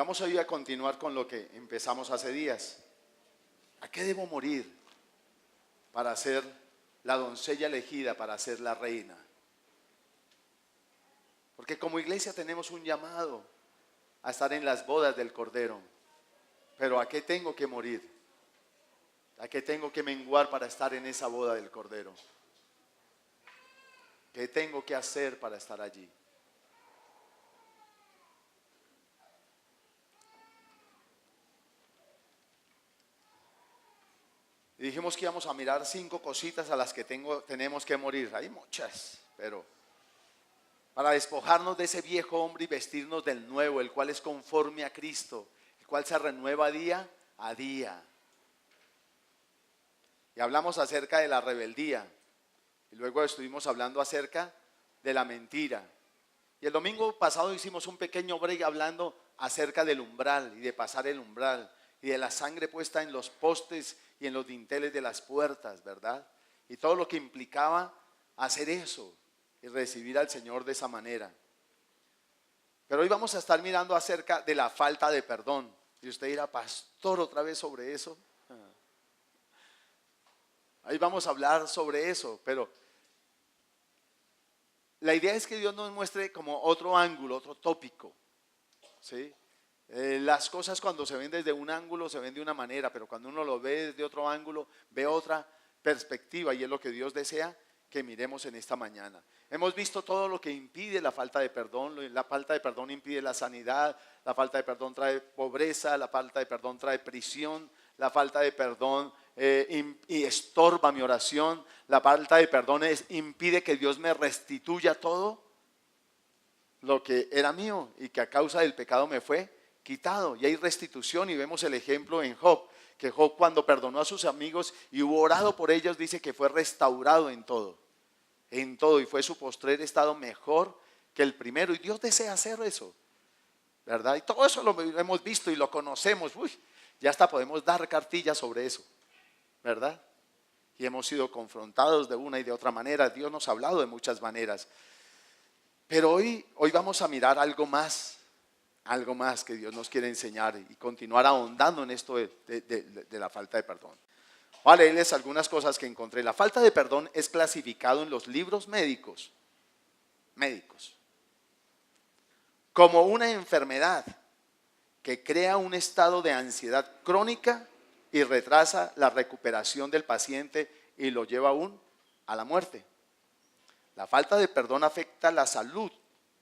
Vamos hoy a continuar con lo que empezamos hace días. ¿A qué debo morir para ser la doncella elegida, para ser la reina? Porque como iglesia tenemos un llamado a estar en las bodas del Cordero. Pero ¿a qué tengo que morir? ¿A qué tengo que menguar para estar en esa boda del Cordero? ¿Qué tengo que hacer para estar allí? Y dijimos que íbamos a mirar 5 cositas a las que tenemos que morir. Hay muchas, pero para despojarnos de ese viejo hombre y vestirnos del nuevo, el cual es conforme a Cristo, el cual se renueva día a día. Y hablamos acerca de la rebeldía. Y luego estuvimos hablando acerca de la mentira. Y el domingo pasado hicimos un pequeño break hablando acerca del umbral y de pasar el umbral y de la sangre puesta en los postes y en los dinteles de las puertas, ¿verdad? Y todo lo que implicaba hacer eso y recibir al Señor de esa manera. Pero hoy vamos a estar mirando acerca de la falta de perdón. Y usted dirá, pastor, otra vez sobre eso. Ahí vamos a hablar sobre eso, pero la idea es que Dios nos muestre como otro ángulo, otro tópico, ¿sí? Las cosas cuando se ven desde un ángulo se ven de una manera, pero cuando uno lo ve desde otro ángulo, ve otra perspectiva y es lo que Dios desea que miremos en esta mañana. Hemos visto todo lo que impide la falta de perdón. La falta de perdón impide la sanidad, la falta de perdón trae pobreza, la falta de perdón trae prisión, la falta de perdón y estorba mi oración, la falta de perdón impide que Dios me restituya todo lo que era mío y que a causa del pecado me fue quitado. Y hay restitución y vemos el ejemplo en Job, que Job cuando perdonó a sus amigos y hubo orado por ellos, dice que fue restaurado en todo, y fue su postrer estado mejor que el primero. Y Dios desea hacer eso, ¿verdad? Y todo eso lo hemos visto y lo conocemos. Ya hasta podemos dar cartillas sobre eso, ¿verdad? Y hemos sido confrontados de una y de otra manera. Dios nos ha hablado de muchas maneras. Pero hoy vamos a mirar algo más que Dios nos quiere enseñar y continuar ahondando en esto de la falta de perdón. Voy a leerles algunas cosas que encontré. La falta de perdón es clasificado en los libros médicos como una enfermedad que crea un estado de ansiedad crónica y retrasa la recuperación del paciente y lo lleva aún a la muerte. La falta de perdón afecta la salud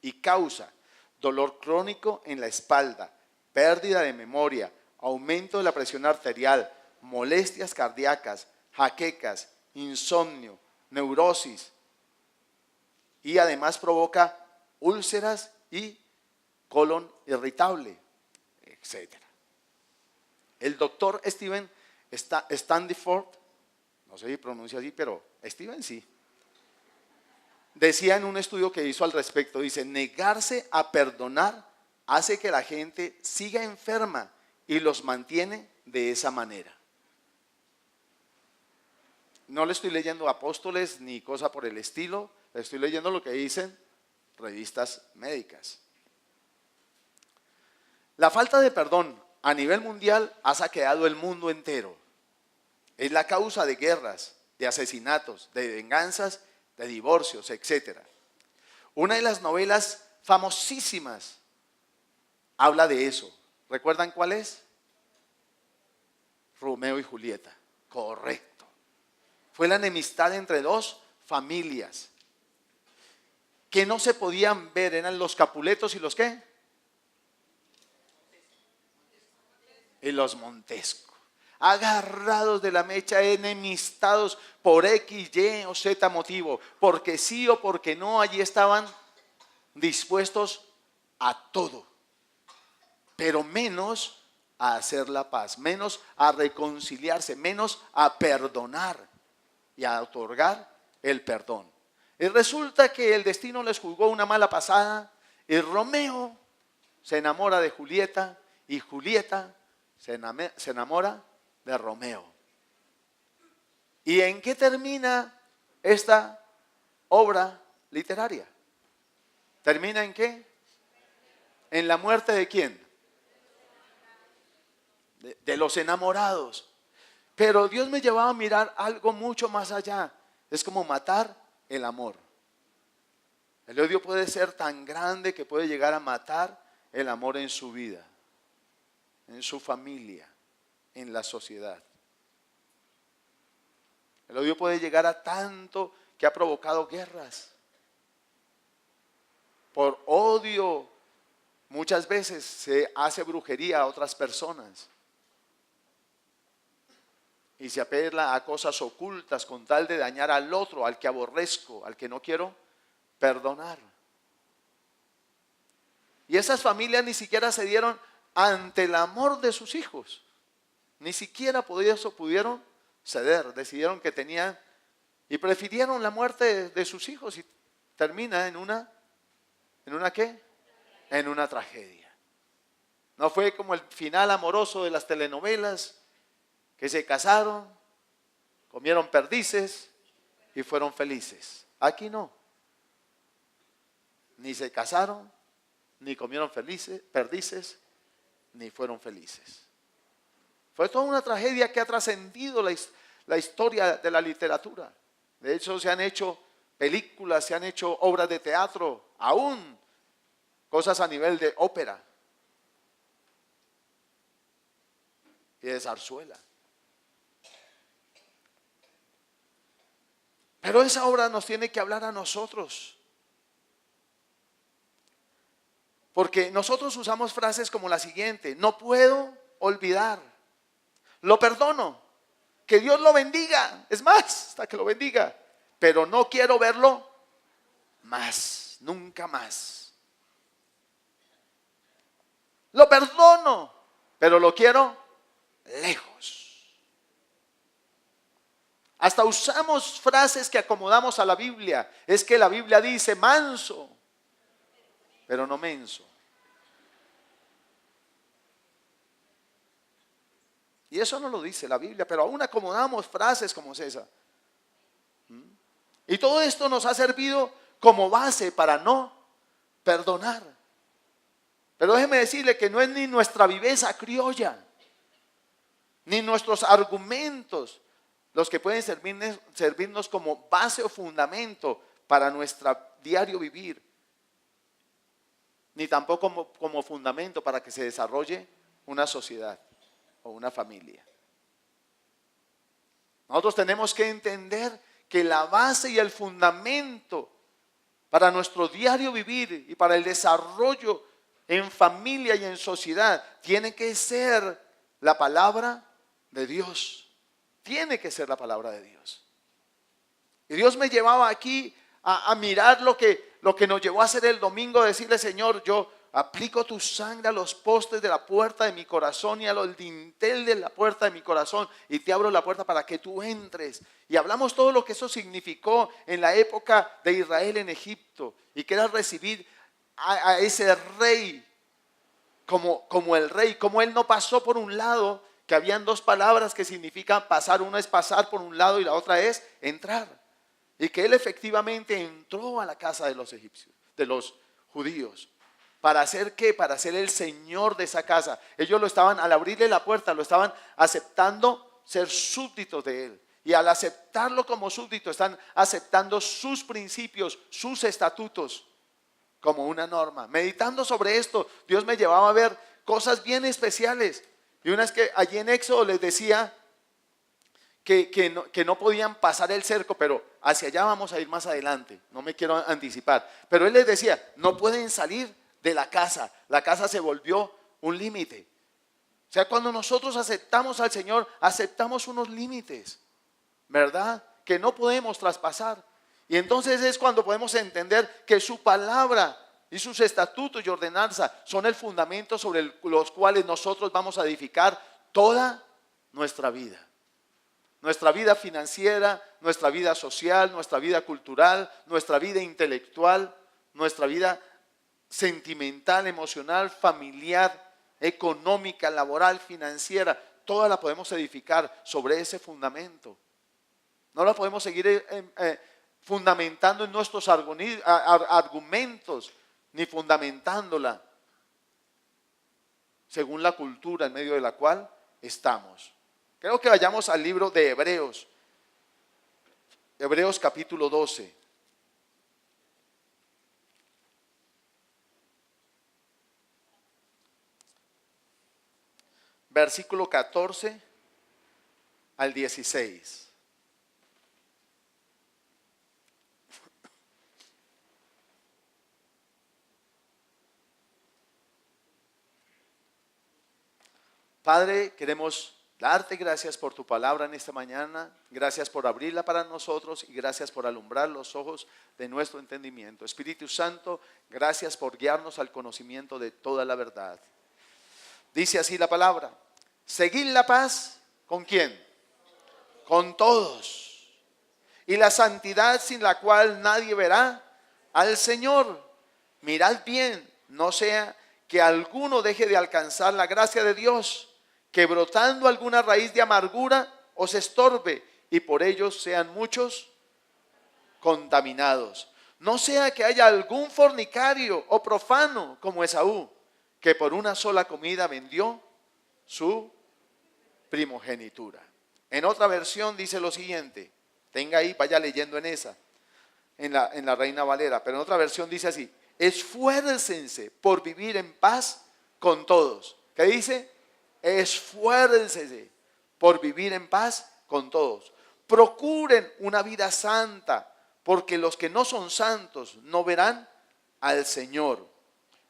y causa dolor crónico en la espalda, pérdida de memoria, aumento de la presión arterial, molestias cardíacas, jaquecas, insomnio, neurosis y además provoca úlceras y colon irritable, etc. El doctor Steven Standiford, no sé si pronuncia así, pero Steven sí, decía en un estudio que hizo al respecto, dice, negarse a perdonar hace que la gente siga enferma y los mantiene de esa manera. No le estoy leyendo apóstoles ni cosa por el estilo, le estoy leyendo lo que dicen revistas médicas. La falta de perdón a nivel mundial ha saqueado el mundo entero. Es la causa de guerras, de asesinatos, de venganzas, de divorcios, etc. Una de las novelas famosísimas habla de eso. ¿Recuerdan cuál es? Romeo y Julieta. Correcto. Fue la enemistad entre dos familias que no se podían ver, eran los Capuletos y los ¿qué? Y los Montesco. Agarrados de la mecha, enemistados por X, Y o Z motivo, porque sí o porque no, allí estaban dispuestos a todo, pero menos a hacer la paz, menos a reconciliarse, menos a perdonar y a otorgar el perdón. Y resulta que el destino les jugó una mala pasada y Romeo se enamora de Julieta y Julieta se enamora de Romeo. ¿Y en qué termina esta obra literaria? ¿Termina en qué? ¿En la muerte de quién? de los enamorados. Pero Dios me llevaba a mirar algo mucho más allá. Es como matar el amor. El odio puede ser tan grande que puede llegar a matar el amor en su vida, en su familia, en la sociedad. El odio puede llegar a tanto que ha provocado guerras. Por odio, muchas veces se hace brujería a otras personas. Y se apela a cosas ocultas con tal de dañar al otro, al que aborrezco, al que no quiero perdonar. Y esas familias ni siquiera se dieron ante el amor de sus hijos. Ni siquiera pudieron ceder. Decidieron que tenían y prefirieron la muerte de sus hijos y termina ¿en una qué? En una tragedia. No fue como el final amoroso de las telenovelas, que se casaron, comieron perdices y fueron felices. Aquí no. Ni se casaron, ni comieron perdices, ni fueron felices. Fue toda una tragedia que ha trascendido la historia de la literatura. De hecho, se han hecho películas, se han hecho obras de teatro, aún cosas a nivel de ópera y de zarzuela. Pero esa obra nos tiene que hablar a nosotros. Porque nosotros usamos frases como la siguiente: no puedo olvidar, lo perdono, que Dios lo bendiga, es más, hasta que lo bendiga, pero no quiero verlo más, nunca más. Lo perdono, pero lo quiero lejos. Hasta usamos frases que acomodamos a la Biblia. Es que la Biblia dice manso, pero no menso. Y eso no lo dice la Biblia, pero aún acomodamos frases como esa. Y todo esto nos ha servido como base para no perdonar. Pero déjeme decirle que no es ni nuestra viveza criolla, ni nuestros argumentos los que pueden servirnos como base o fundamento para nuestro diario vivir, ni tampoco como fundamento para que se desarrolle una sociedad o una familia. Nosotros tenemos que entender que la base y el fundamento para nuestro diario vivir y para el desarrollo en familia y en sociedad tiene que ser la palabra de Dios. Tiene que ser la palabra de Dios. Y Dios me llevaba aquí a mirar lo que nos llevó a hacer el domingo, decirle: Señor, yo aplico tu sangre a los postes de la puerta de mi corazón y a los dintel de la puerta de mi corazón, y te abro la puerta para que tú entres. Y hablamos todo lo que eso significó en la época de Israel en Egipto, y que era recibir a ese rey como el rey, como él no pasó por un lado, que habían dos palabras que significan pasar. Una es pasar por un lado y la otra es entrar. Y que él efectivamente entró a la casa de los egipcios, de los judíos. ¿Para hacer qué? Para ser el Señor de esa casa. Ellos lo estaban, al abrirle la puerta, lo estaban aceptando ser súbditos de él. Y al aceptarlo como súbdito, están aceptando sus principios, sus estatutos como una norma. Meditando sobre esto, Dios me llevaba a ver cosas bien especiales. Y una es que allí en Éxodo les decía que no podían pasar el cerco, pero hacia allá vamos a ir más adelante, no me quiero anticipar. Pero él les decía: no pueden salir de la casa se volvió un límite. O sea, cuando nosotros aceptamos al Señor, aceptamos unos límites, ¿verdad? Que no podemos traspasar. Y entonces es cuando podemos entender que su palabra y sus estatutos y ordenanzas son el fundamento sobre los cuales nosotros vamos a edificar toda nuestra vida. Nuestra vida financiera, nuestra vida social, nuestra vida cultural, nuestra vida intelectual, nuestra vida sentimental, emocional, familiar, económica, laboral, financiera. Toda la podemos edificar sobre ese fundamento. No la podemos seguir fundamentando en nuestros argumentos, ni fundamentándola según la cultura en medio de la cual estamos. Creo que vayamos al libro de Hebreos. Hebreos capítulo 12. Versículo 14 al 16. Padre, queremos darte gracias por tu palabra en esta mañana. Gracias por abrirla para nosotros y gracias por alumbrar los ojos de nuestro entendimiento. Espíritu Santo, gracias por guiarnos al conocimiento de toda la verdad. Dice así la palabra: seguid la paz, ¿con quién? Con todos. Y la santidad, sin la cual nadie verá al Señor. Mirad bien, no sea que alguno deje de alcanzar la gracia de Dios, que brotando alguna raíz de amargura os estorbe y por ellos sean muchos contaminados. No sea que haya algún fornicario o profano como Esaú, que por una sola comida vendió su primogenitura. En otra versión dice lo siguiente, tenga ahí, vaya leyendo en esa, en la Reina Valera, pero en otra versión dice así: esfuércense por vivir en paz con todos. ¿Qué dice? Esfuércense por vivir en paz con todos. Procuren una vida santa, porque los que no son santos no verán al Señor.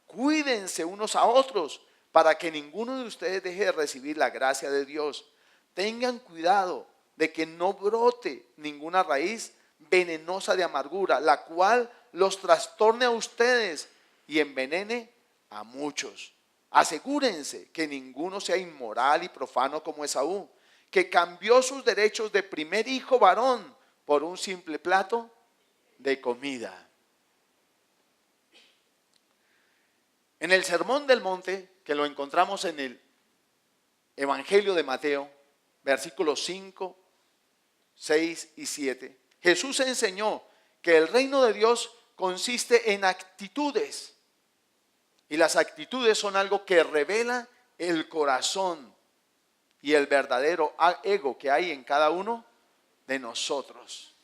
Cuídense unos a otros para que ninguno de ustedes deje de recibir la gracia de Dios. Tengan cuidado de que no brote ninguna raíz venenosa de amargura, la cual los trastorne a ustedes y envenene a muchos. Asegúrense que ninguno sea inmoral y profano como Esaú, que cambió sus derechos de primer hijo varón por un simple plato de comida. En el Sermón del Monte, que lo encontramos en el Evangelio de Mateo, versículos 5, 6 y 7, Jesús enseñó que el reino de Dios consiste en actitudes. Y las actitudes son algo que revela el corazón y el verdadero ego que hay en cada uno de nosotros.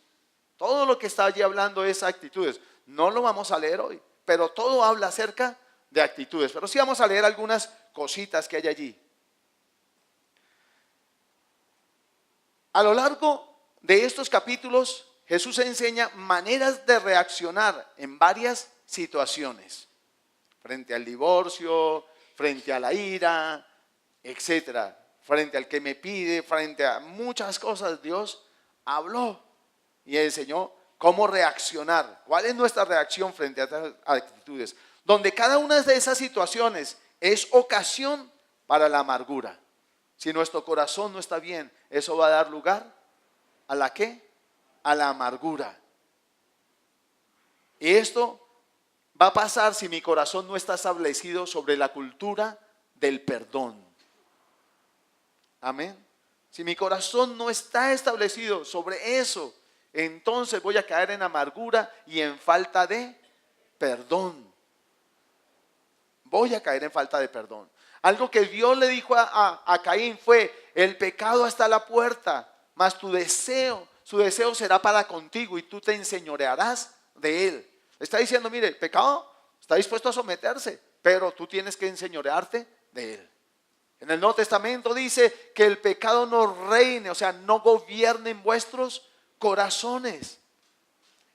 Todo lo que está allí hablando es actitudes. No lo vamos a leer hoy, pero todo habla acerca de actitudes. Pero sí vamos a leer algunas cositas que hay allí. A lo largo de estos capítulos, Jesús enseña maneras de reaccionar en varias situaciones. Frente al divorcio, frente a la ira, etcétera. Frente al que me pide, frente a muchas cosas, Dios habló y enseñó cómo reaccionar. ¿Cuál es nuestra reacción frente a estas actitudes? Donde cada una de esas situaciones es ocasión para la amargura. Si nuestro corazón no está bien, eso va a dar lugar ¿a la qué? A la amargura. Y esto va a pasar si mi corazón no está establecido sobre la cultura del perdón. Amén. Si mi corazón no está establecido sobre eso, entonces voy a caer en amargura y en falta de perdón. Voy a caer en falta de perdón. Algo que Dios le dijo a Caín fue: el pecado está a la puerta, mas su deseo será para contigo y tú te enseñorearás de él. Está diciendo, mire, el pecado está dispuesto a someterse, pero tú tienes que enseñorearte de él. En el Nuevo Testamento dice que el pecado no reine, o sea, no gobierne en vuestros corazones.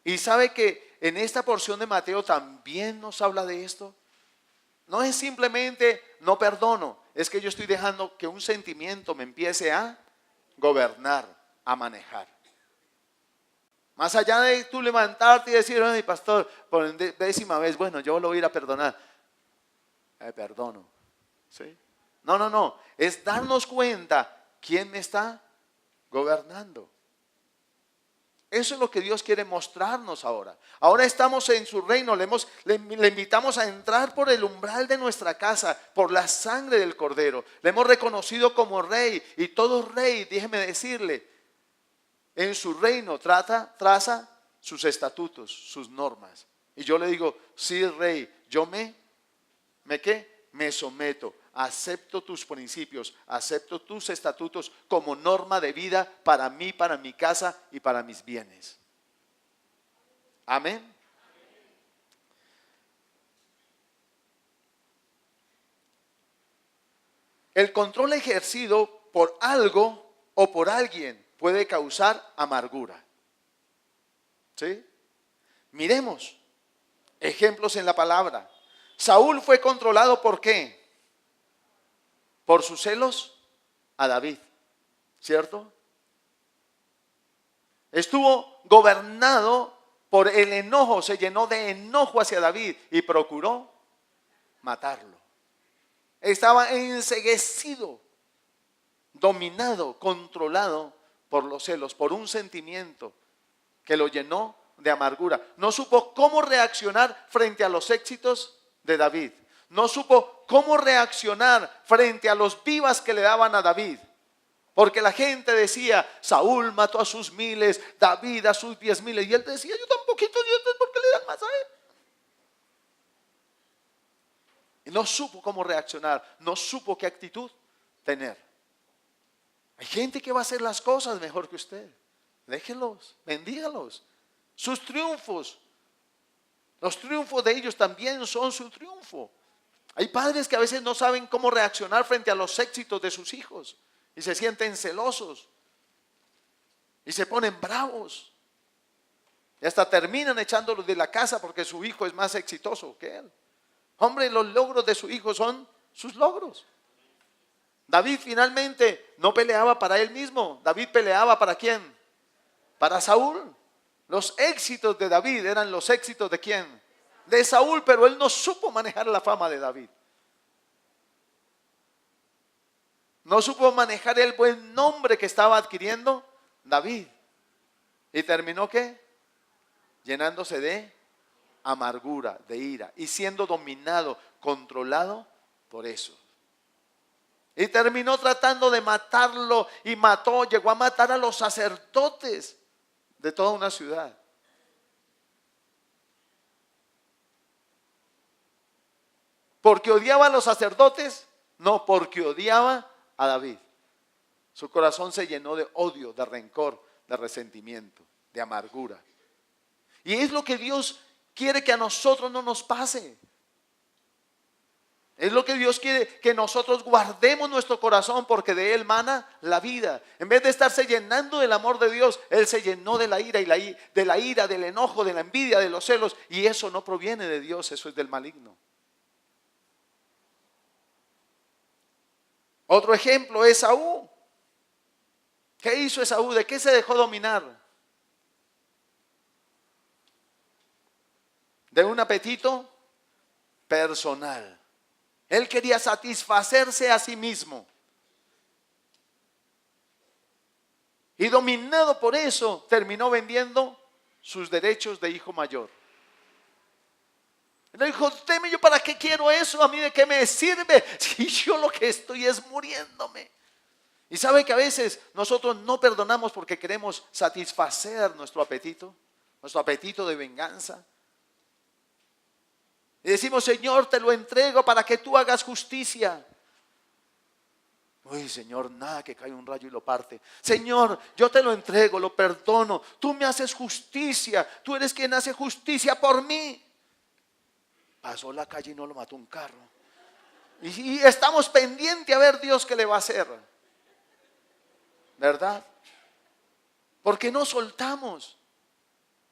Y sabe que en esta porción de Mateo también nos habla de esto. No es simplemente no perdono, es que yo estoy dejando que un sentimiento me empiece a gobernar, a manejar. Más allá de tú levantarte y decir, ay, pastor, por décima vez, bueno, yo lo voy a ir a perdonar. Perdono. ¿Sí? No. Es darnos cuenta quién me está gobernando. Eso es lo que Dios quiere mostrarnos ahora. Ahora estamos en su reino, le invitamos a entrar por el umbral de nuestra casa, por la sangre del Cordero. Le hemos reconocido como rey, y todo rey, déjeme decirle, en su reino traza sus estatutos, sus normas. Y yo le digo, sí, rey, yo me someto acepto tus principios, acepto tus estatutos como norma de vida para mí, para mi casa y para mis bienes. Amén. El control ejercido por algo o por alguien puede causar amargura. ¿Sí? Miremos ejemplos en la palabra. Saúl fue controlado ¿por qué? Por sus celos a David, ¿cierto? Estuvo gobernado por el enojo, se llenó de enojo hacia David y procuró matarlo. Estaba enceguecido, dominado, controlado por los celos, por un sentimiento que lo llenó de amargura. No supo cómo reaccionar frente a los éxitos de David. No supo cómo reaccionar frente a los vivas que le daban a David. Porque la gente decía, Saúl mató a sus miles, David a sus 10,000. Y él decía, yo tan poquitos dientes, ¿por qué le dan más a él? Y no supo cómo reaccionar, no supo qué actitud tener. Hay gente que va a hacer las cosas mejor que usted. Déjenlos, bendígalos. Sus triunfos, los triunfos de ellos también son su triunfo. Hay padres que a veces no saben cómo reaccionar frente a los éxitos de sus hijos y se sienten celosos y se ponen bravos y hasta terminan echándolos de la casa porque su hijo es más exitoso que él. Hombre, los logros de su hijo son sus logros. David finalmente no peleaba para él mismo. David peleaba ¿para quién? Para Saúl. Los éxitos de David eran los éxitos ¿de quién? De Saúl, pero él no supo manejar la fama de David. No supo manejar el buen nombre que estaba adquiriendo David. ¿Y terminó qué? Llenándose de amargura, de ira y siendo dominado, controlado por eso. Y terminó tratando de matarlo y llegó a matar a los sacerdotes de toda una ciudad. ¿Porque odiaba a los sacerdotes? No, porque odiaba a David. Su corazón se llenó de odio, de rencor, de resentimiento, de amargura. Y es lo que Dios quiere que a nosotros no nos pase. Es lo que Dios quiere, que nosotros guardemos nuestro corazón porque de él mana la vida. En vez de estarse llenando del amor de Dios, él se llenó de la ira, del enojo, de la envidia, de los celos. Y eso no proviene de Dios, eso es del maligno. Otro ejemplo es Esaú. ¿Qué hizo Esaú? ¿De qué se dejó dominar? De un apetito personal. Él quería satisfacerse a sí mismo. Y dominado por eso, terminó vendiendo sus derechos de hijo mayor. Él dijo, deme, yo para qué quiero eso, a mí de qué me sirve, si yo lo que estoy es muriéndome. Y sabe que a veces nosotros no perdonamos porque queremos satisfacer nuestro apetito de venganza. Y decimos, Señor, te lo entrego para que tú hagas justicia. Uy, Señor, nada que cae un rayo y lo parte. Señor, yo te lo entrego, lo perdono. Tú me haces justicia. Tú eres quien hace justicia por mí. Pasó la calle y no lo mató un carro. Y estamos pendientes a ver Dios qué le va a hacer. ¿Verdad? Porque no soltamos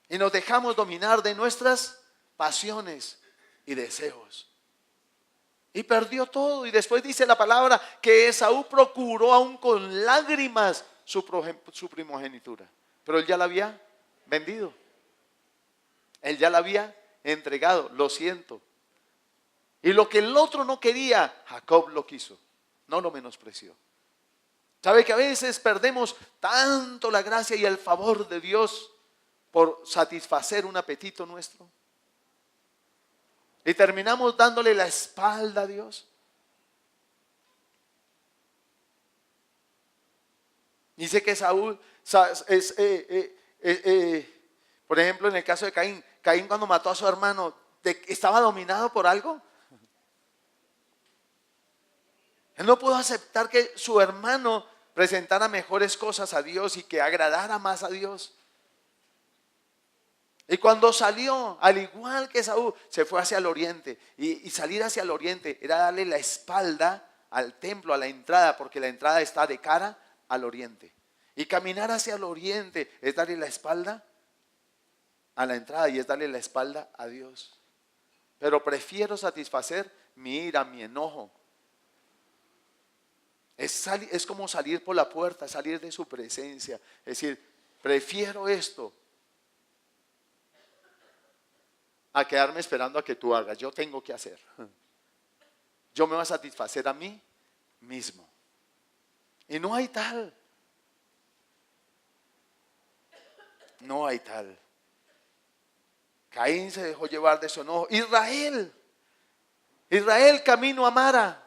y nos dejamos dominar de nuestras pasiones y deseos. Y perdió todo. Y después dice la palabra que Esaú procuró aún con lágrimas su primogenitura. Pero él ya la había vendido. Él ya la había entregado. Lo siento. Y lo que el otro no quería, Jacob lo quiso. No lo menospreció. ¿Sabe que a veces perdemos tanto la gracia y el favor de Dios por satisfacer un apetito nuestro? Y terminamos dándole la espalda a Dios. Dice que Saúl, por ejemplo en el caso de Caín, Caín cuando mató a su hermano, ¿estaba dominado por algo? Él no pudo aceptar que su hermano presentara mejores cosas a Dios y que agradara más a Dios. Y cuando salió, al igual que Saúl, se fue hacia el oriente. Y salir hacia el oriente era darle la espalda al templo, a la entrada, porque la entrada está de cara al oriente. Y caminar hacia el oriente es darle la espalda a la entrada y es darle la espalda a Dios. Pero prefiero satisfacer mi ira, mi enojo. Es como salir por la puerta, salir de su presencia. Es decir, prefiero esto a quedarme esperando a que tú hagas. Yo tengo que hacer. Yo me voy a satisfacer a mí mismo. Y no hay tal. No hay tal. Caín se dejó llevar de su enojo. Israel camino a Mara.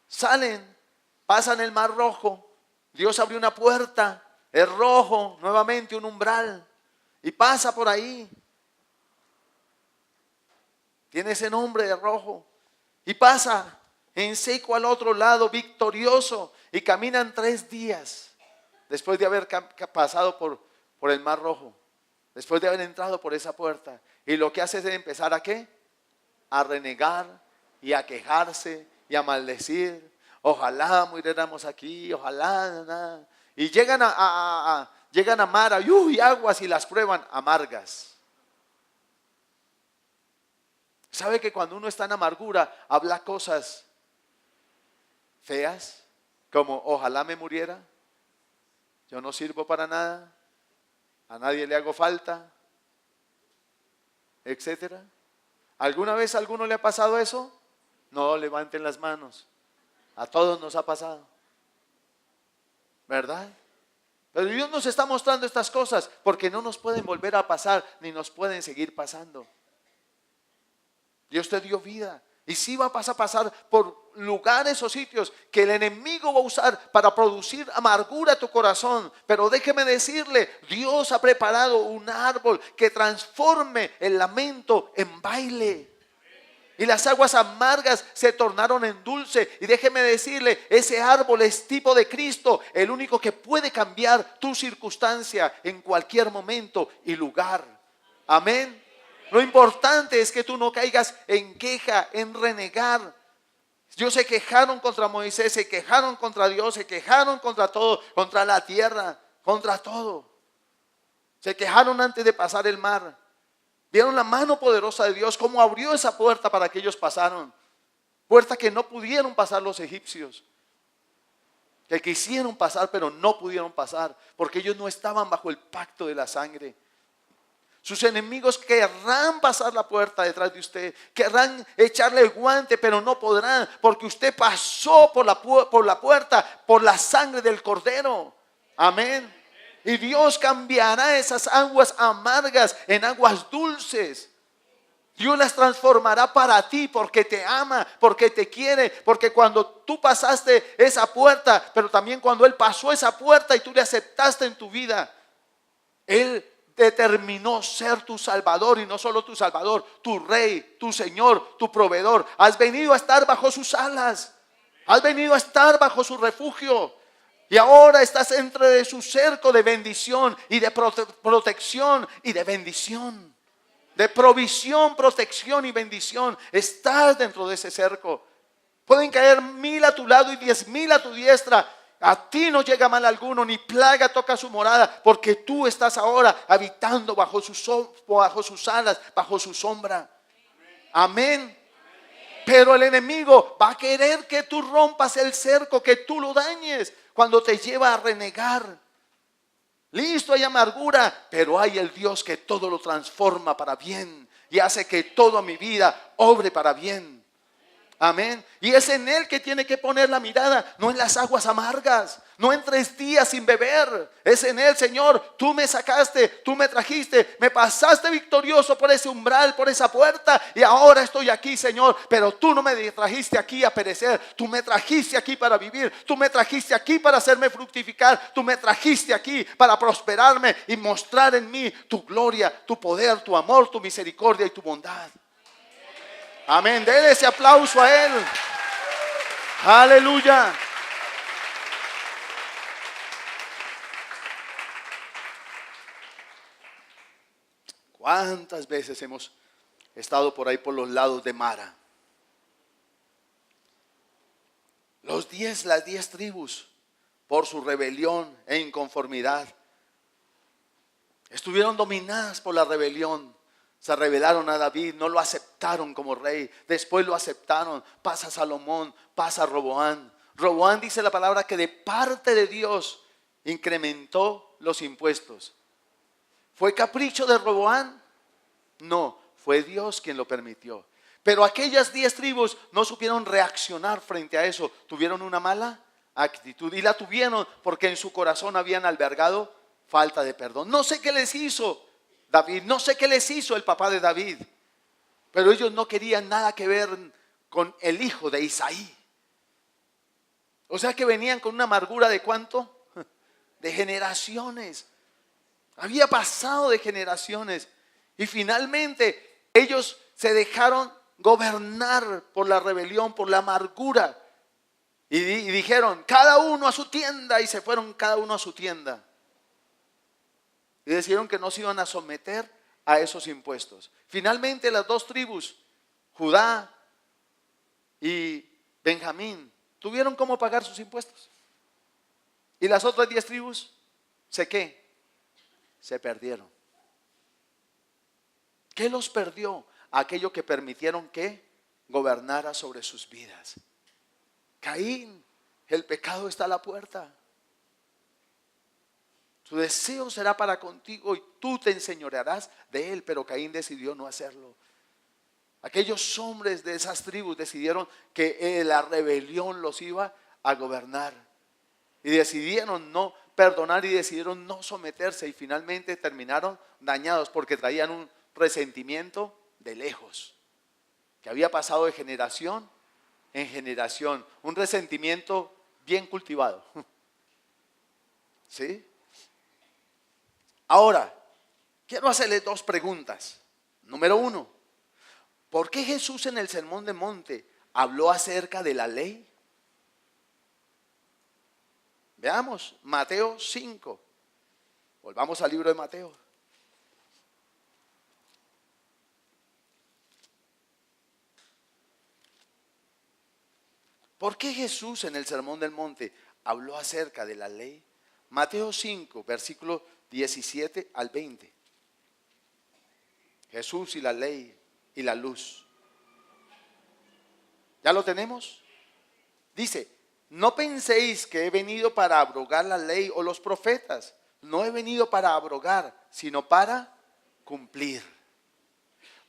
Salen, pasan el mar rojo. Dios abrió una puerta. Es rojo, nuevamente un umbral. Y pasa por ahí. Tiene ese nombre de rojo. Y pasa en seco al otro lado, victorioso. Y caminan 3 días. Después de haber pasado por el mar rojo. Después de haber entrado por esa puerta. Y lo que hace es empezar ¿a qué? A renegar y a quejarse y a maldecir. Ojalá muriéramos aquí, ojalá. Y llegan a Mara y aguas y las prueban amargas. ¿Sabe que cuando uno está en amargura habla cosas feas? Como ojalá me muriera, yo no sirvo para nada, a nadie le hago falta, etcétera. ¿Alguna vez a alguno le ha pasado eso? No, levanten las manos. A todos nos ha pasado, ¿verdad? Pero Dios nos está mostrando estas cosas porque no nos pueden volver a pasar ni nos pueden seguir pasando. Dios te dio vida y sí vas a pasar por lugares o sitios que el enemigo va a usar para producir amargura a tu corazón. Pero déjeme decirle, Dios ha preparado un árbol que transforme el lamento en baile. Y las aguas amargas se tornaron en dulce. Y déjeme decirle, ese árbol es tipo de Cristo, el único que puede cambiar tu circunstancia en cualquier momento y lugar. Amén. Lo importante es que tú no caigas en queja, en renegar. Ellos se quejaron contra Moisés, se quejaron contra Dios, se quejaron contra todo, contra la tierra, contra todo. Se quejaron antes de pasar el mar. Vieron la mano poderosa de Dios, cómo abrió esa puerta para que ellos pasaron. Puerta que no pudieron pasar los egipcios. Que quisieron pasar, pero no pudieron pasar, porque ellos no estaban bajo el pacto de la sangre. Sus enemigos querrán pasar la puerta detrás de usted, querrán echarle el guante, pero no podrán, porque usted pasó por la puerta, por la sangre del Cordero. Amén. Y Dios cambiará esas aguas amargas en aguas dulces. Dios las transformará para ti porque te ama, porque te quiere, porque cuando tú pasaste esa puerta, pero también cuando Él pasó esa puerta y tú le aceptaste en tu vida, Él determinó ser tu Salvador y no solo tu Salvador, tu Rey, tu Señor, tu proveedor. Has venido a estar bajo sus alas, has venido a estar bajo su refugio y ahora estás dentro de su cerco de bendición y de protección y de bendición, de provisión, protección y bendición. Estás dentro de ese cerco. Pueden caer 1000 a tu lado y 10,000 a tu diestra. A ti no llega mal alguno, ni plaga toca su morada, porque tú estás ahora habitando bajo sus alas, bajo su sombra. Amén. Pero el enemigo va a querer que tú rompas el cerco, que tú lo dañes, cuando te lleva a renegar. Listo, hay amargura, pero hay el Dios que todo lo transforma para bien y hace que toda mi vida obre para bien. Amén. Y es en Él que tiene que poner la mirada, no en las aguas amargas, no en 3 días sin beber. Es en Él, Señor, tú me sacaste, tú me trajiste, me pasaste victorioso por ese umbral, por esa puerta, y ahora estoy aquí, Señor. Pero tú no me trajiste aquí a perecer, tú me trajiste aquí para vivir, tú me trajiste aquí para hacerme fructificar, tú me trajiste aquí para prosperarme y mostrar en mí tu gloria, tu poder, tu amor, tu misericordia y tu bondad. Amén, déle ese aplauso a Él. Aleluya. ¿Cuántas veces hemos estado por ahí por los lados de Mara? Las 10 tribus, por su rebelión e inconformidad, estuvieron dominadas por la rebelión. Se rebelaron a David, no lo aceptaron como rey. Después lo aceptaron. Pasa Salomón, pasa Roboán. Roboán, dice la palabra, que de parte de Dios incrementó los impuestos. ¿Fue capricho de Roboán? No, fue Dios quien lo permitió. Pero aquellas 10 tribus no supieron reaccionar frente a eso. Tuvieron una mala actitud y la tuvieron porque en su corazón habían albergado falta de perdón. No sé qué les hizo David, no sé qué les hizo el papá de David, pero ellos no querían nada que ver con el hijo de Isaí. O sea que venían con una amargura de ¿cuánto? De generaciones. Había pasado de generaciones y finalmente ellos se dejaron gobernar por la rebelión, por la amargura y dijeron cada uno a su tienda y se fueron cada uno a su tienda. Y decidieron que no se iban a someter a esos impuestos. Finalmente las 2 tribus, Judá y Benjamín, tuvieron cómo pagar sus impuestos. Y las otras 10 tribus, ¿qué? Se perdieron. ¿Qué los perdió? Aquello que permitieron que gobernara sobre sus vidas. Caín, el pecado está a la puerta. Su deseo será para contigo y tú te enseñorearás de él, pero Caín decidió no hacerlo. Aquellos hombres de esas tribus decidieron que la rebelión los iba a gobernar y decidieron no perdonar y decidieron no someterse y finalmente terminaron dañados porque traían un resentimiento de lejos que había pasado de generación en generación, un resentimiento bien cultivado. ¿Sí? Ahora, quiero hacerle 2 preguntas. Número 1, ¿por qué Jesús en el Sermón del Monte habló acerca de la ley? Veamos, Mateo 5. Volvamos al libro de Mateo. ¿Por qué Jesús en el Sermón del Monte habló acerca de la ley? Mateo 5, versículo 17 al 20. Jesús y la ley y la luz. ¿Ya lo tenemos? Dice, no penséis que he venido para abrogar la ley o los profetas. No he venido para abrogar, sino para cumplir.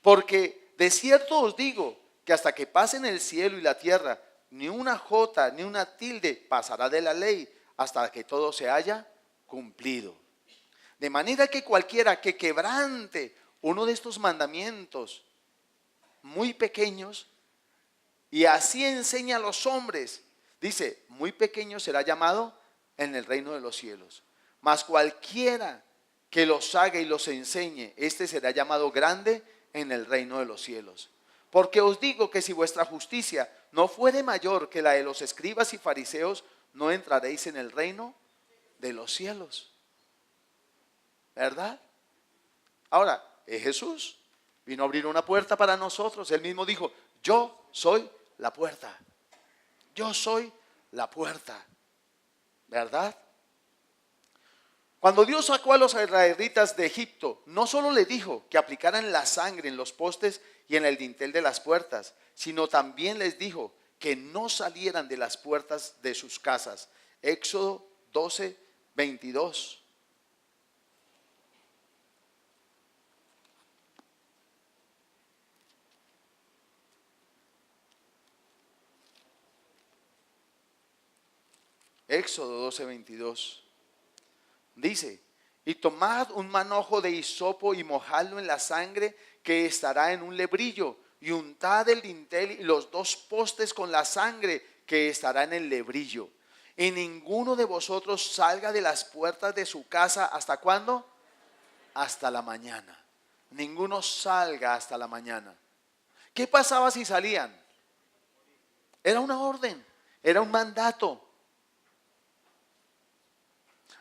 Porque de cierto os digo que hasta que pasen el cielo y la tierra, ni una jota ni una tilde pasará de la ley hasta que todo se haya cumplido. De manera que cualquiera que quebrante uno de estos mandamientos muy pequeños y así enseña a los hombres, dice, muy pequeño será llamado en el reino de los cielos. Mas cualquiera que los haga y los enseñe, este será llamado grande en el reino de los cielos. Porque os digo que si vuestra justicia no fuere mayor que la de los escribas y fariseos, no entraréis en el reino de los cielos. ¿Verdad? Ahora, es Jesús. Vino a abrir una puerta para nosotros. Él mismo dijo, yo soy la puerta. Yo soy la puerta. ¿Verdad? Cuando Dios sacó a los israelitas de Egipto, no solo les dijo que aplicaran la sangre en los postes y en el dintel de las puertas, sino también les dijo que no salieran de las puertas de sus casas. Éxodo 12, 22. Éxodo 12, 22. Dice, y tomad un manojo de hisopo y mojadlo en la sangre que estará en un lebrillo, y untad el dintel y los 2 postes con la sangre que estará en el lebrillo. Y ninguno de vosotros salga de las puertas de su casa, ¿hasta cuándo? Hasta la mañana. Ninguno salga hasta la mañana. ¿Qué pasaba si salían? Era una orden. Era un mandato.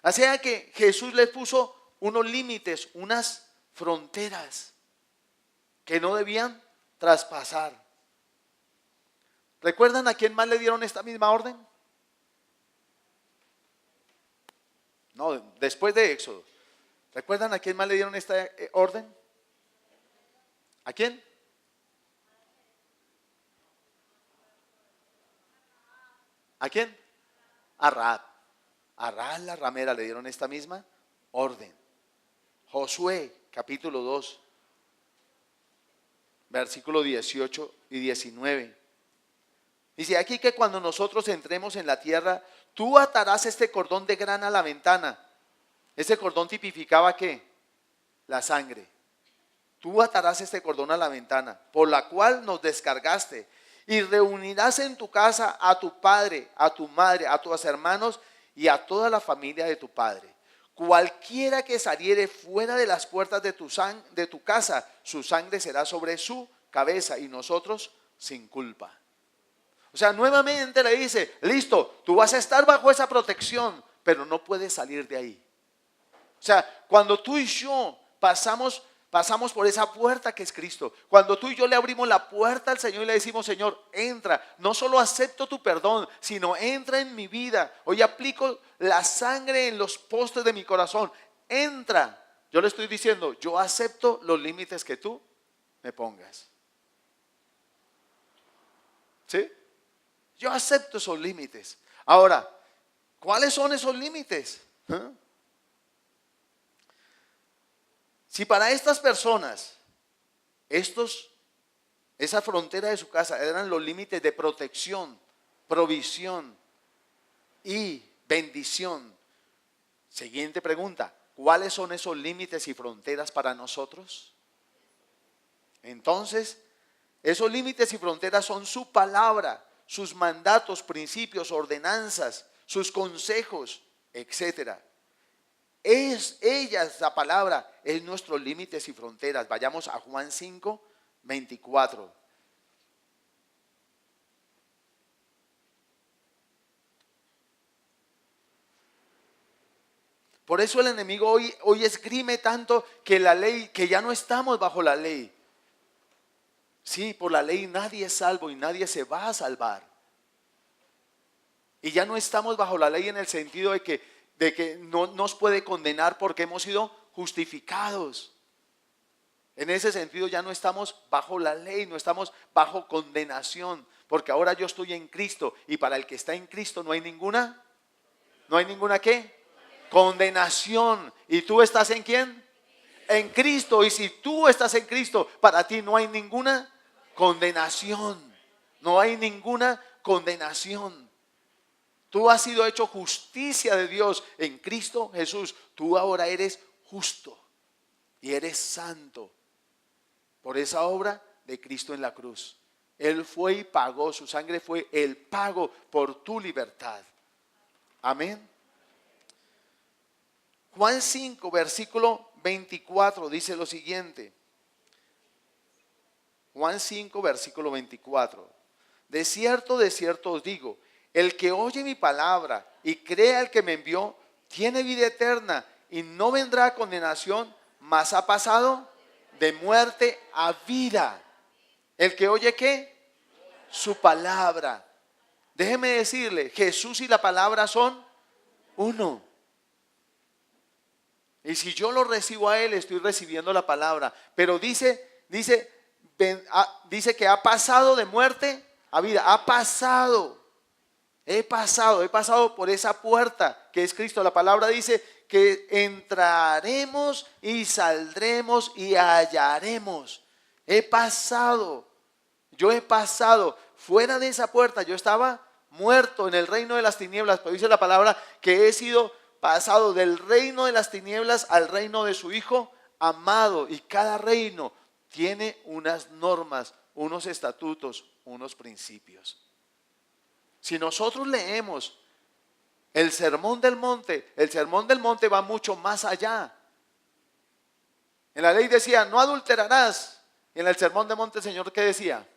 Así que Jesús les puso unos límites, unas fronteras que no debían traspasar. ¿Recuerdan a quién más le dieron esta misma orden? No, después de Éxodo. ¿Recuerdan a quién más le dieron esta orden? ¿A quién? ¿A quién? A Rahab. A Rahab la ramera le dieron esta misma orden. Josué, capítulo 2, versículo 18 y 19. Dice aquí que cuando nosotros entremos en la tierra, tú atarás este cordón de grana a la ventana. Ese cordón tipificaba ¿qué? La sangre. Tú atarás este cordón a la ventana, por la cual nos descargaste, y reunirás en tu casa a tu padre, a tu madre, a tus hermanos y a toda la familia de tu padre. Cualquiera que saliere fuera de las puertas de tu casa, su sangre será sobre su cabeza y nosotros sin culpa. O sea, nuevamente le dice, listo, tú vas a estar bajo esa protección, pero no puedes salir de ahí. O sea, cuando tú y yo pasamos por esa puerta que es Cristo, cuando tú y yo le abrimos la puerta al Señor y le decimos, Señor, entra, no solo acepto tu perdón, sino entra en mi vida. Hoy aplico la sangre en los postes de mi corazón, entra. Yo le estoy diciendo, yo acepto los límites que tú me pongas. ¿Sí? Yo acepto esos límites. Ahora, ¿cuáles son esos límites? Si para estas personas, esa frontera de su casa eran los límites de protección, provisión y bendición. Siguiente pregunta, ¿cuáles son esos límites y fronteras para nosotros? Entonces, esos límites y fronteras son su palabra, sus mandatos, principios, ordenanzas, sus consejos, etcétera. La palabra, es nuestros límites y fronteras. Vayamos a Juan 5, 24. Por eso el enemigo hoy esgrime tanto que la ley, que ya no estamos bajo la ley. Sí, por la ley nadie es salvo y nadie se va a salvar. Y ya no estamos bajo la ley en el sentido de que no nos puede condenar porque hemos sido justificados. En ese sentido ya no estamos bajo la ley, no estamos bajo condenación, porque ahora yo estoy en Cristo y para el que está en Cristo no hay ninguna ¿qué? Condenación. ¿Y tú estás en quién? En Cristo. Y si tú estás en Cristo, para ti no hay ninguna condenación. No hay ninguna condenación. Tú has sido hecho justicia de Dios en Cristo Jesús. Tú ahora eres justo y eres santo por esa obra de Cristo en la cruz. Él fue y pagó, su sangre fue el pago por tu libertad. Amén. Juan 5, versículo 24 dice lo siguiente. Juan 5, versículo 24. De cierto os digo, el que oye mi palabra y crea al que me envió, tiene vida eterna y no vendrá a condenación, mas ha pasado de muerte a vida. ¿El que oye qué? Su palabra. Déjeme decirle, Jesús y la palabra son uno. Y si yo lo recibo a Él, estoy recibiendo la palabra. Pero dice que ha pasado de muerte a vida. Ha pasado. He pasado por esa puerta que es Cristo. La palabra dice que entraremos y saldremos y hallaremos. Yo he pasado fuera de esa puerta. Yo estaba muerto en el reino de las tinieblas, pero dice la palabra que he sido pasado del reino de las tinieblas al reino de su Hijo amado. Y cada reino tiene unas normas, unos estatutos, unos principios. Si nosotros leemos el Sermón del Monte va mucho más allá. En la ley decía, no adulterarás. Y en el Sermón del Monte el Señor, ¿qué decía?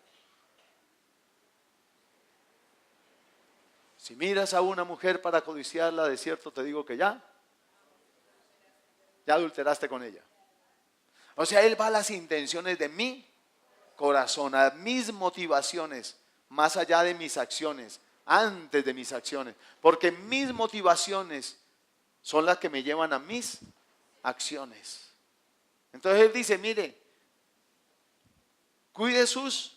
Si miras a una mujer para codiciarla, de cierto te digo que ya adulteraste con ella. O sea, él va a las intenciones de mi corazón, a mis motivaciones, más allá de mis acciones, antes de mis acciones. Porque mis motivaciones son las que me llevan a mis acciones. Entonces él dice, mire, cuide sus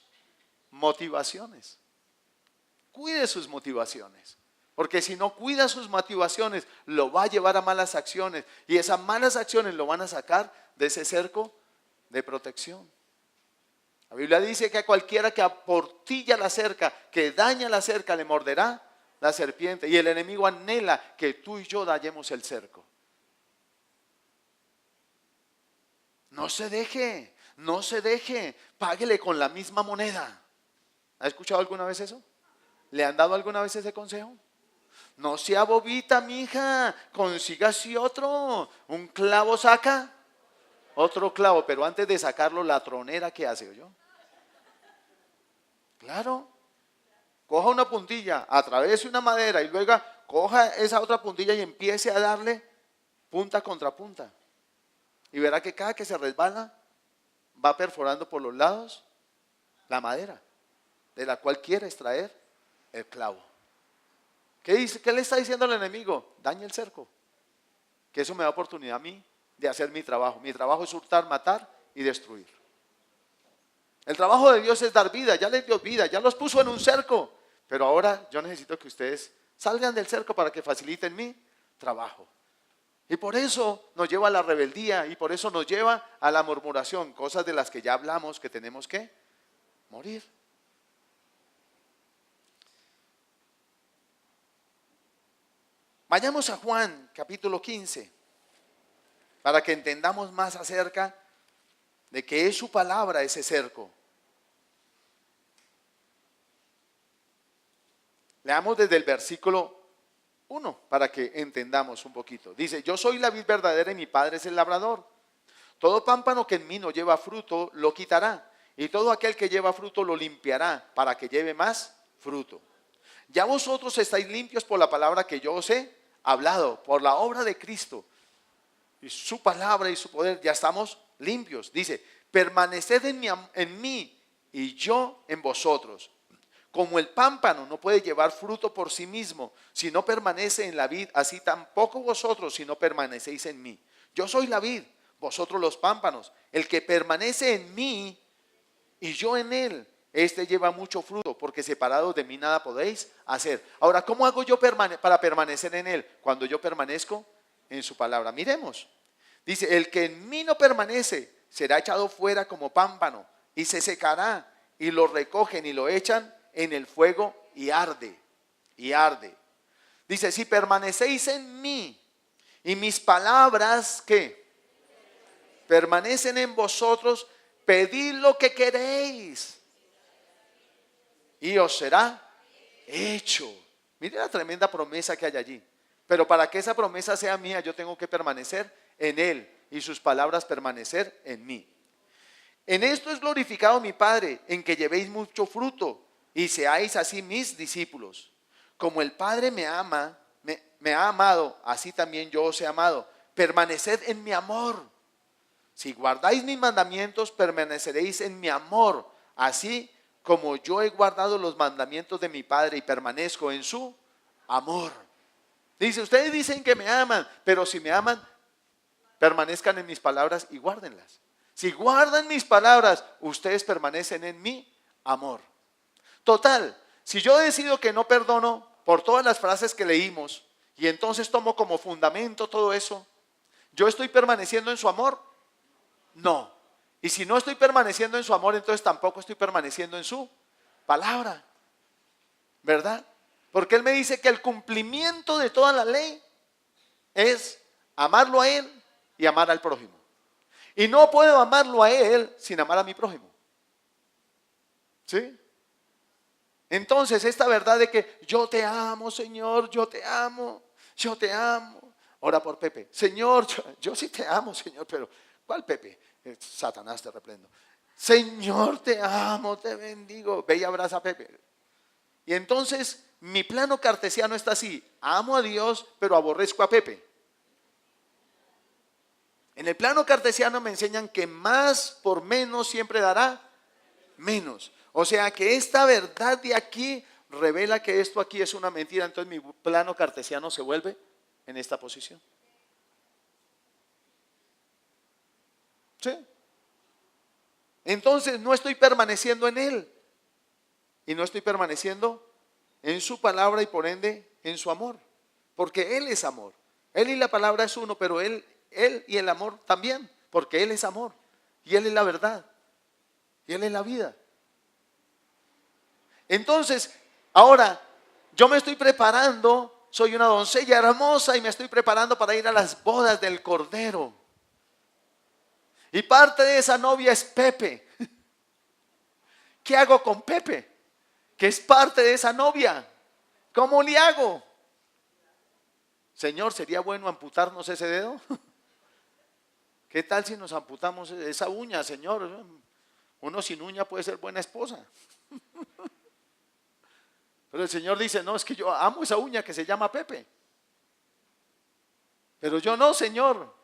motivaciones. Cuide sus motivaciones. Porque si no cuida sus motivaciones, lo va a llevar a malas acciones. Y esas malas acciones lo van a sacar de ese cerco de protección. La Biblia dice que a cualquiera que aportilla la cerca, que daña la cerca, le morderá la serpiente. Y el enemigo anhela que tú y yo dañemos el cerco. No se deje, no se deje. Páguele con la misma moneda. ¿Ha escuchado alguna vez eso? ¿Le han dado alguna vez ese consejo? No sea bobita, mija, consígase otro. Un clavo saca otro clavo, pero antes de sacarlo, la tronera que hace, ¿oyó? Claro. Coja una puntilla, atravese una madera y luego coja esa otra puntilla y empiece a darle punta contra punta. Y verá que cada que se resbala, va perforando por los lados la madera, de la cual quiere extraer el clavo. ¿Qué dice? ¿Qué le está diciendo al enemigo? Dañe el cerco. Que eso me da oportunidad a mí de hacer mi trabajo. Mi trabajo es hurtar, matar y destruir. El trabajo de Dios es dar vida. Ya les dio vida, ya los puso en un cerco. Pero ahora yo necesito que ustedes salgan del cerco para que faciliten mi trabajo. Y por eso nos lleva a la rebeldía y por eso nos lleva a la murmuración. Cosas de las que ya hablamos que tenemos que morir. Vayamos a Juan capítulo 15 para que entendamos más acerca de que es su palabra ese cerco. Leamos desde el versículo 1 para que entendamos un poquito. Dice, yo soy la vid verdadera y mi padre es el labrador. Todo pámpano que en mí no lleva fruto lo quitará, y todo aquel que lleva fruto lo limpiará para que lleve más fruto. Ya vosotros estáis limpios por la palabra que yo os he hablado, por la obra de Cristo. Y su palabra y su poder, ya estamos limpios. Dice, permaneced en mí y yo en vosotros. Como el pámpano no puede llevar fruto por sí mismo, si no permanece en la vid, así tampoco vosotros si no permanecéis en mí. Yo soy la vid, vosotros los pámpanos. El que permanece en mí y yo en él, este lleva mucho fruto, porque separados de mí nada podéis hacer. Ahora, ¿cómo hago yo para permanecer en él? Cuando yo permanezco en su palabra. Miremos. Dice, el que en mí no permanece será echado fuera como pámpano y se secará, y lo recogen y lo echan en el fuego y arde, y arde. Dice, si permanecéis en mí y mis palabras, ¿qué? Permanecen en vosotros, pedid lo que queréis y os será hecho. Mire la tremenda promesa que hay allí. Pero para que esa promesa sea mía, yo tengo que permanecer en él y sus palabras permanecer en mí. En esto es glorificado mi Padre, en que llevéis mucho fruto y seáis así mis discípulos. Como el Padre me ama, me ha amado, así también yo os he amado. Permaneced en mi amor. Si guardáis mis mandamientos, permaneceréis en mi amor, así como yo he guardado los mandamientos de mi Padre y permanezco en su amor. Dice, ustedes dicen que me aman, pero si me aman, permanezcan en mis palabras y guárdenlas. Si guardan mis palabras, ustedes permanecen en mi amor. Total, si yo decido que no perdono por todas las frases que leímos y entonces tomo como fundamento todo eso, ¿yo estoy permaneciendo en su amor? No. Y si no estoy permaneciendo en su amor, entonces tampoco estoy permaneciendo en su palabra. ¿Verdad? Porque él me dice que el cumplimiento de toda la ley es amarlo a él y amar al prójimo. Y no puedo amarlo a él sin amar a mi prójimo. ¿Sí? Entonces esta verdad de que yo te amo, Señor, yo te amo, yo te amo. Ora por Pepe. Señor, yo sí te amo, Señor, pero ¿cuál Pepe? Satanás te reprendo. Señor, te amo, te bendigo. Ve y abraza a Pepe. Y entonces mi plano cartesiano está así: amo a Dios, pero aborrezco a Pepe. En el plano cartesiano me enseñan que más por menos siempre dará menos. O sea que esta verdad de aquí revela que esto aquí es una mentira. Entonces mi plano cartesiano se vuelve en esta posición. ¿Sí? Entonces no estoy permaneciendo en Él. Y no estoy permaneciendo en su palabra y por ende en su amor. Porque Él es amor. Él y la palabra es uno, pero Él y el amor también. Porque Él es amor. Y Él es la verdad. Y Él es la vida. Entonces, ahora yo me estoy preparando. Soy una doncella hermosa y me estoy preparando para ir a las bodas del Cordero. Y parte de esa novia es Pepe. ¿Qué hago con Pepe? Que es parte de esa novia. ¿Cómo le hago? Señor, ¿sería bueno amputarnos ese dedo? ¿Qué tal si nos amputamos esa uña, Señor? Uno sin uña puede ser buena esposa. Pero el Señor dice: no, es que yo amo esa uña que se llama Pepe. Pero yo no, Señor.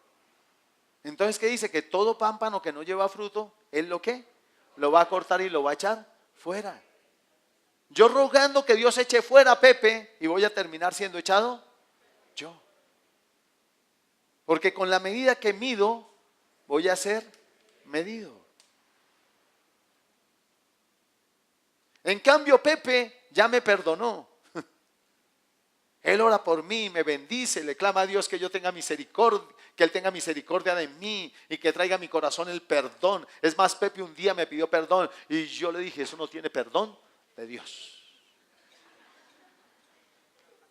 Entonces, ¿qué dice? Que todo pámpano que no lleva fruto, Él lo que lo va a cortar y lo va a echar fuera. Yo rogando que Dios eche fuera a Pepe y voy a terminar siendo echado yo. Porque con la medida que mido, voy a ser medido. En cambio, Pepe ya me perdonó. Él ora por mí, me bendice, le clama a Dios que yo tenga misericordia, que Él tenga misericordia de mí y que traiga a mi corazón el perdón. Es más, Pepe un día me pidió perdón y yo le dije: eso no tiene perdón de Dios.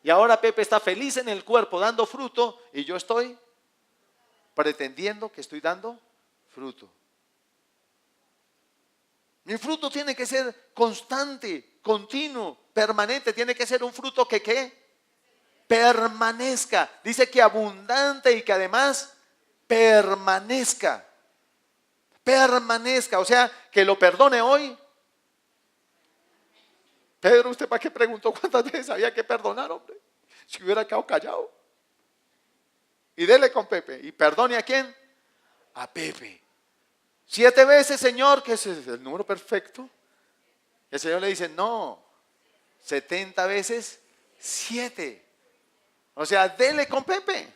Y ahora Pepe está feliz en el cuerpo dando fruto y yo estoy pretendiendo que estoy dando fruto. Mi fruto tiene que ser constante, continuo, permanente. Tiene que ser un fruto que ¿qué? Permanezca. Dice que abundante y que además permanezca. Permanezca. O sea, que lo perdone hoy. Pedro, ¿usted para qué preguntó cuántas veces había que perdonar, hombre? Si hubiera quedado callado. Y dele con Pepe. ¿Y perdone a quién? A Pepe. 7 veces, Señor, que ese es el número perfecto. El Señor le dice: no, 70 veces 7. O sea, dele con Pepe.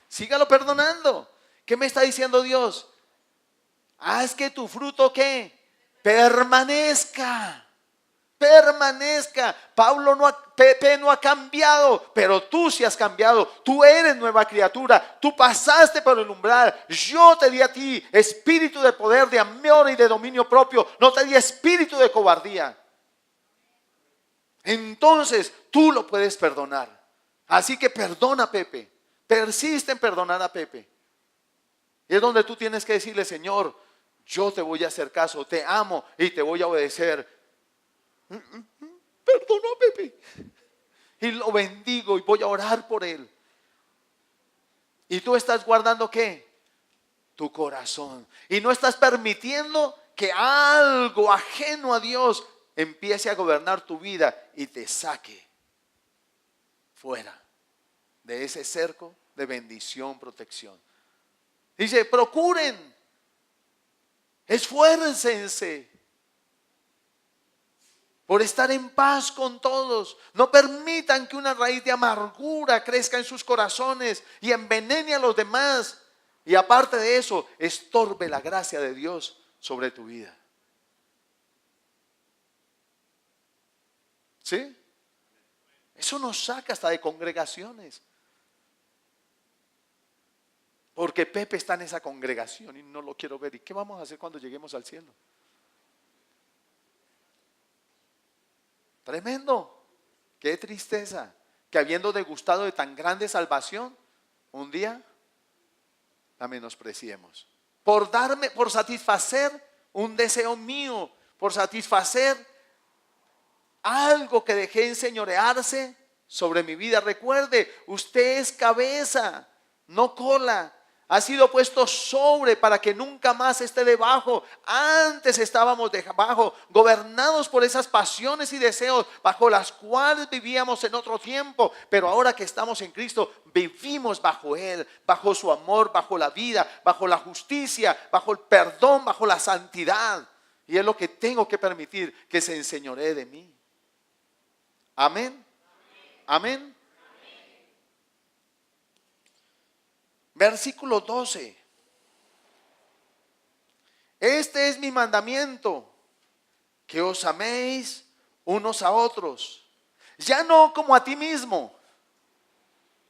Sígalo perdonando. ¿Qué me está diciendo Dios? Haz que tu fruto ¿qué? Permanezca. Permanezca. Pepe no ha cambiado, pero tú sí has cambiado. Tú eres nueva criatura. Tú pasaste por el umbral. Yo te di a ti espíritu de poder, de amor y de dominio propio. No te di espíritu de cobardía. Entonces tú lo puedes perdonar. Así que perdona a Pepe. Persiste en perdonar a Pepe. Y es donde tú tienes que decirle: Señor, yo te voy a hacer caso, te amo y te voy a obedecer. Perdona a Pepe. Y lo bendigo y voy a orar por él. Y tú estás guardando ¿qué? Tu corazón. Y no estás permitiendo que algo ajeno a Dios empiece a gobernar tu vida y te saque fuera de ese cerco de bendición, protección. Dice: procuren, esfuércense por estar en paz con todos. No permitan que una raíz de amargura crezca en sus corazones y envenene a los demás. Y aparte de eso, estorbe la gracia de Dios sobre tu vida. ¿Sí? Eso nos saca hasta de congregaciones. Porque Pepe está en esa congregación y no lo quiero ver. ¿Y qué vamos a hacer cuando lleguemos al cielo? Tremendo. Qué tristeza que habiendo degustado de tan grande salvación, un día la menospreciemos. Por satisfacer un deseo mío, por satisfacer algo que dejé enseñorearse sobre mi vida. Recuerde, usted es cabeza, no cola. Ha sido puesto sobre para que nunca más esté debajo. Antes estábamos debajo, gobernados por esas pasiones y deseos bajo las cuales vivíamos en otro tiempo. Pero ahora que estamos en Cristo, vivimos bajo Él, bajo su amor, bajo la vida, bajo la justicia, bajo el perdón, bajo la santidad. Y es lo que tengo que permitir, que se enseñoree de mí. Amén. Amén. Versículo 12. Este es mi mandamiento, que os améis unos a otros, ya no como a ti mismo.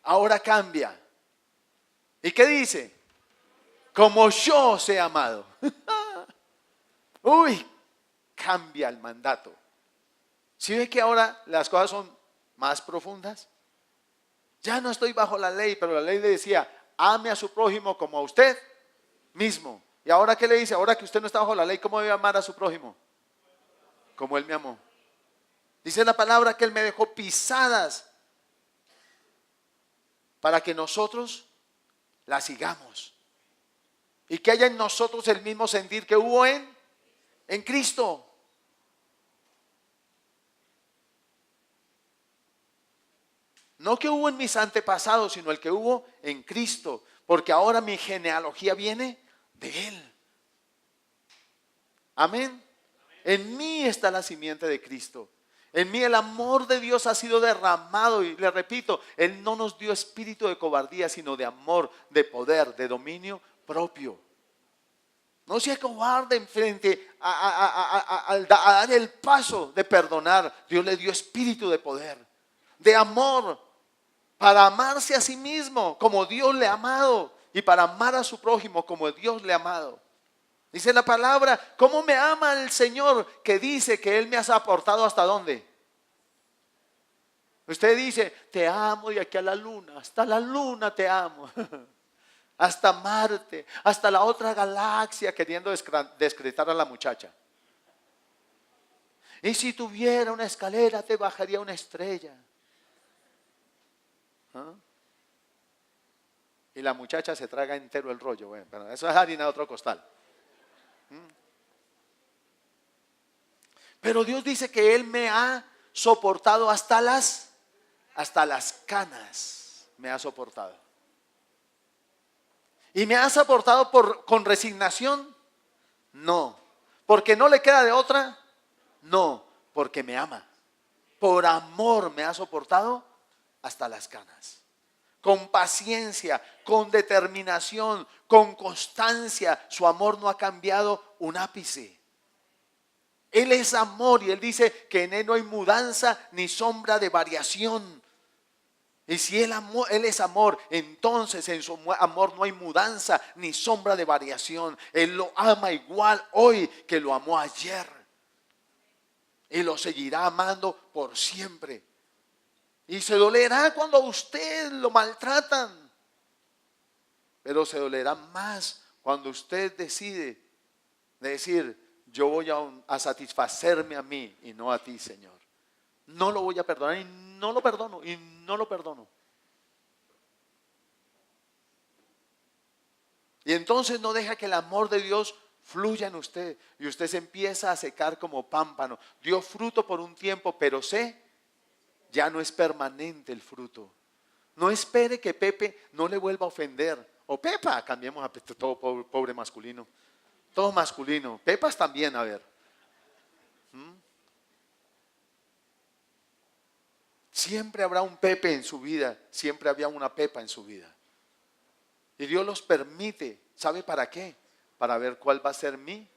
Ahora cambia. ¿Y qué dice? Como yo os he amado. Uy, cambia el mandato. ¿Sí ve que ahora las cosas son más profundas? Ya no estoy bajo la ley, pero la ley le decía, ame a su prójimo como a usted mismo. ¿Y ahora qué le dice? Ahora que usted no está bajo la ley, ¿cómo debe amar a su prójimo? Como Él me amó. Dice la palabra que Él me dejó pisadas para que nosotros las sigamos. Y que haya en nosotros el mismo sentir que hubo en Cristo. No que hubo en mis antepasados, sino el que hubo en Cristo. Porque ahora mi genealogía viene de Él. Amén. En mí está la simiente de Cristo. En mí el amor de Dios ha sido derramado. Y le repito, Él no nos dio espíritu de cobardía, sino de amor, de poder, de dominio propio. No sea cobarde en frente a dar el paso de perdonar. Dios le dio espíritu de poder, de amor, para amarse a sí mismo como Dios le ha amado y para amar a su prójimo como Dios le ha amado. Dice la palabra, ¿cómo me ama el Señor que dice que Él me ha aportado hasta dónde? Usted dice, te amo de aquí a la luna, hasta la luna te amo. Hasta Marte, hasta la otra galaxia, queriendo descretar a la muchacha. Y si tuviera una escalera, te bajaría una estrella. ¿Ah? Y la muchacha se traga entero el rollo. Bueno, pero eso es harina de otro costal. Pero Dios dice que Él me ha soportado hasta las canas. Me ha soportado. ¿Y me ha soportado con resignación? No. ¿Porque no le queda de otra? No, porque me ama. Por amor me ha soportado hasta las canas. Con paciencia, con determinación, con constancia. Su amor no ha cambiado un ápice. Él es amor y Él dice que en Él no hay mudanza ni sombra de variación. Y si Él es amor, entonces en su amor no hay mudanza ni sombra de variación. Él lo ama igual hoy que lo amó ayer. Y lo seguirá amando por siempre. Y se dolerá cuando a usted lo maltratan. Pero se dolerá más cuando usted decide decir, yo voy a satisfacerme a mí y no a ti, Señor. No lo voy a perdonar y no lo perdono y no lo perdono. Y entonces no deja que el amor de Dios fluya en usted y usted se empieza a secar como pámpano. Dio fruto por un tiempo, pero ya no es permanente el fruto. No espere que Pepe no le vuelva a ofender. O Pepa, cambiemos a todo pobre masculino. Todo masculino. Pepas también, a ver. Siempre habrá un Pepe en su vida. Siempre había una Pepa en su vida. Y Dios los permite. ¿Sabe para qué? Para ver cuál va a ser mi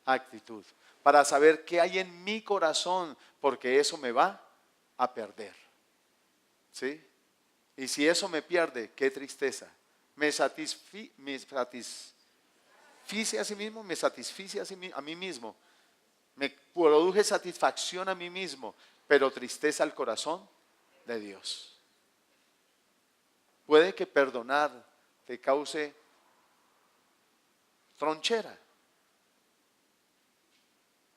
actitud. Para saber qué hay en mi corazón. Porque eso me va a perder. ¿Sí? Y si eso me pierde, qué tristeza. Me satisfice a sí mismo, me satisfice a mí mismo. Me produje satisfacción a mí mismo, pero tristeza al corazón de Dios. Puede que perdonar te cause tronchera.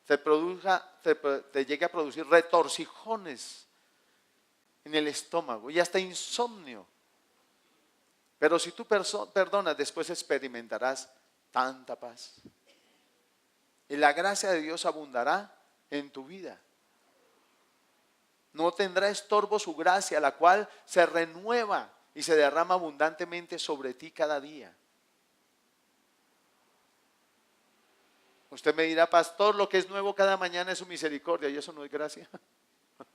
Te llegue a producir retorcijones en el estómago y hasta insomnio. Pero si tú perdonas, después experimentarás tanta paz. Y la gracia de Dios abundará en tu vida. No tendrá estorbo su gracia, la cual se renueva y se derrama abundantemente sobre ti cada día. Usted me dirá, pastor, lo que es nuevo cada mañana es su misericordia, y eso no es gracia. O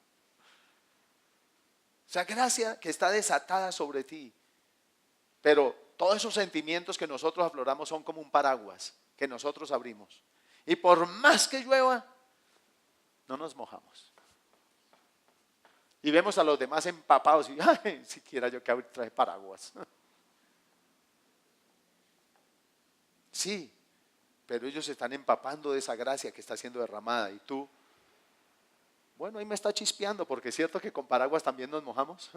sea, gracia que está desatada sobre ti. Pero todos esos sentimientos que nosotros afloramos son como un paraguas que nosotros abrimos. Y por más que llueva, no nos mojamos. Y vemos a los demás empapados y, ay, siquiera yo que traje paraguas. Sí, pero ellos se están empapando de esa gracia que está siendo derramada. Y tú, bueno, ahí me está chispeando, porque es cierto que con paraguas también nos mojamos.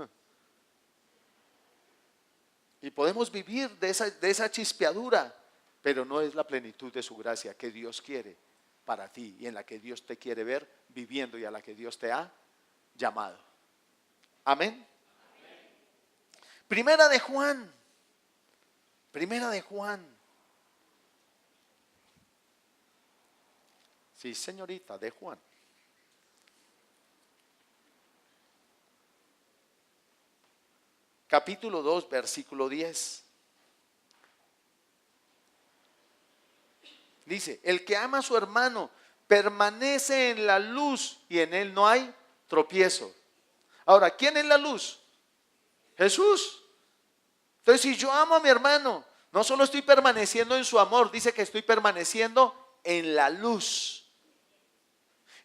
Y podemos vivir de esa chispeadura, pero no es la plenitud de su gracia que Dios quiere para ti y en la que Dios te quiere ver viviendo y a la que Dios te ha llamado. Amén. Primera de Juan. Sí, señorita, de Juan. Capítulo 2, versículo 10. Dice, el que ama a su hermano permanece en la luz y en él no hay tropiezo. Ahora, ¿quién es la luz? Jesús. Entonces, si yo amo a mi hermano, no solo estoy permaneciendo en su amor, dice que estoy permaneciendo en la luz.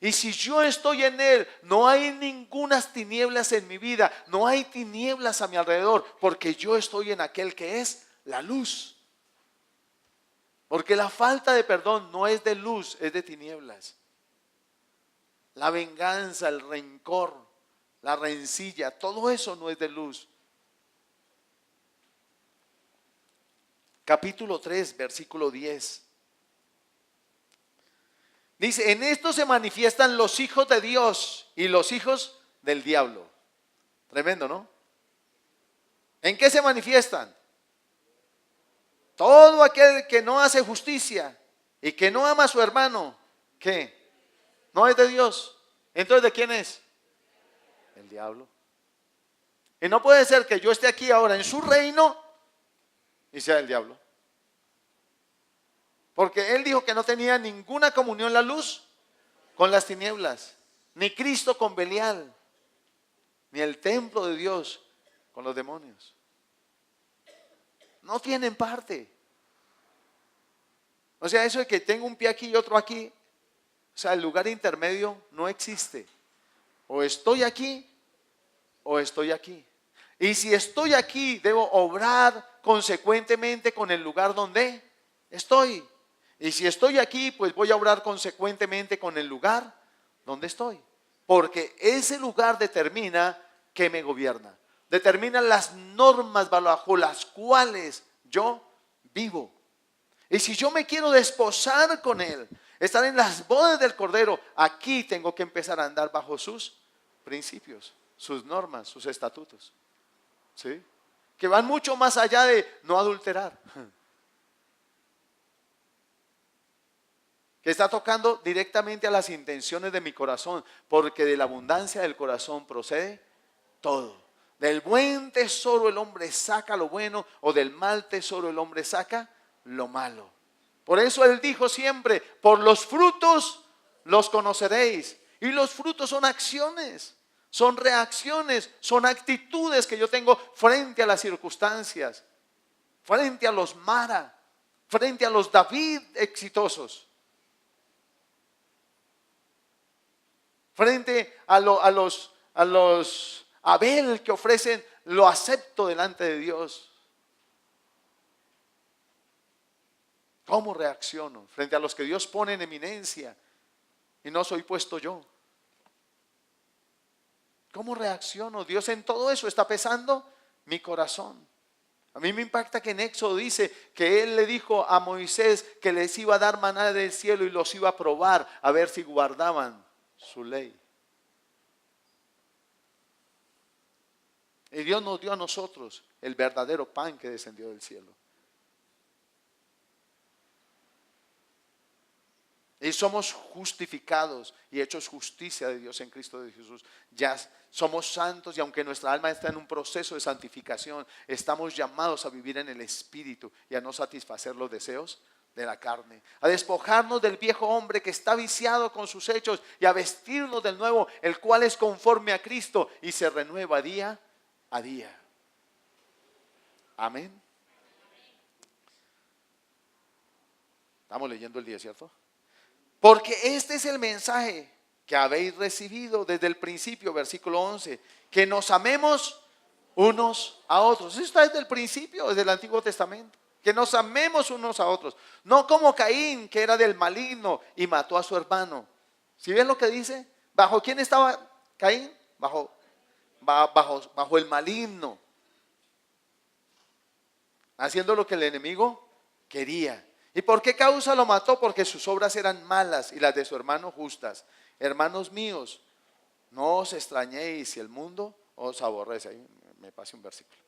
Y si yo estoy en él, no hay ningunas tinieblas en mi vida, no hay tinieblas a mi alrededor, porque yo estoy en aquel que es la luz. Porque la falta de perdón no es de luz, es de tinieblas. La venganza, el rencor, la rencilla, todo eso no es de luz. Capítulo 3, versículo 10. Dice, en esto se manifiestan los hijos de Dios y los hijos del diablo. Tremendo, ¿no? ¿En qué se manifiestan? Todo aquel que no hace justicia y que no ama a su hermano, ¿qué? No es de Dios. Entonces, ¿de quién es? El diablo. Y no puede ser que yo esté aquí ahora en su reino y sea el diablo. Porque él dijo que no tenía ninguna comunión la luz con las tinieblas, ni Cristo con Belial, ni el templo de Dios con los demonios. No tienen parte. O sea, eso de que tengo un pie aquí y otro aquí, o sea, el lugar intermedio no existe. O estoy aquí o estoy aquí. Y si estoy aquí, debo obrar consecuentemente con el lugar donde estoy. Y si estoy aquí, pues voy a obrar consecuentemente con el lugar donde estoy. Porque ese lugar determina qué me gobierna. Determina las normas bajo las cuales yo vivo. Y si yo me quiero desposar con él, estar en las bodas del Cordero, aquí tengo que empezar a andar bajo sus principios, sus normas, sus estatutos. ¿Sí? Que van mucho más allá de no adulterar. Que está tocando directamente a las intenciones de mi corazón, porque de la abundancia del corazón procede todo. Del buen tesoro el hombre saca lo bueno, o del mal tesoro el hombre saca lo malo. Por eso él dijo siempre, por los frutos los conoceréis. Y los frutos son acciones, son reacciones, son actitudes que yo tengo frente a las circunstancias, frente a los Mara, frente a los David exitosos. Frente a los Abel que ofrecen, lo acepto delante de Dios. ¿Cómo reacciono frente a los que Dios pone en eminencia y no soy puesto yo? ¿Cómo reacciono? Dios en todo eso está pesando mi corazón. A mí me impacta que en Éxodo dice que Él le dijo a Moisés que les iba a dar maná del cielo y los iba a probar a ver si guardaban su ley. Y Dios nos dio a nosotros el verdadero pan que descendió del cielo. Y somos justificados y hechos justicia de Dios en Cristo de Jesús. Ya somos santos y aunque nuestra alma está en un proceso de santificación, estamos llamados a vivir en el Espíritu y a no satisfacer los deseos de la carne. A despojarnos del viejo hombre que está viciado con sus hechos y a vestirnos del nuevo, el cual es conforme a Cristo y se renueva día a día. Amén. Estamos leyendo el día, ¿cierto? Porque este es el mensaje que habéis recibido desde el principio, versículo 11, que nos amemos unos a otros. Eso está desde el principio, desde el Antiguo Testamento. Que nos amemos unos a otros. No como Caín, que era del maligno y mató a su hermano. ¿Sí ven lo que dice? ¿Bajo quién estaba Caín? Bajo el maligno. Haciendo lo que el enemigo quería. ¿Y por qué causa lo mató? Porque sus obras eran malas y las de su hermano justas. Hermanos míos, no os extrañéis si el mundo os aborrece. Ahí me pasé un versículo.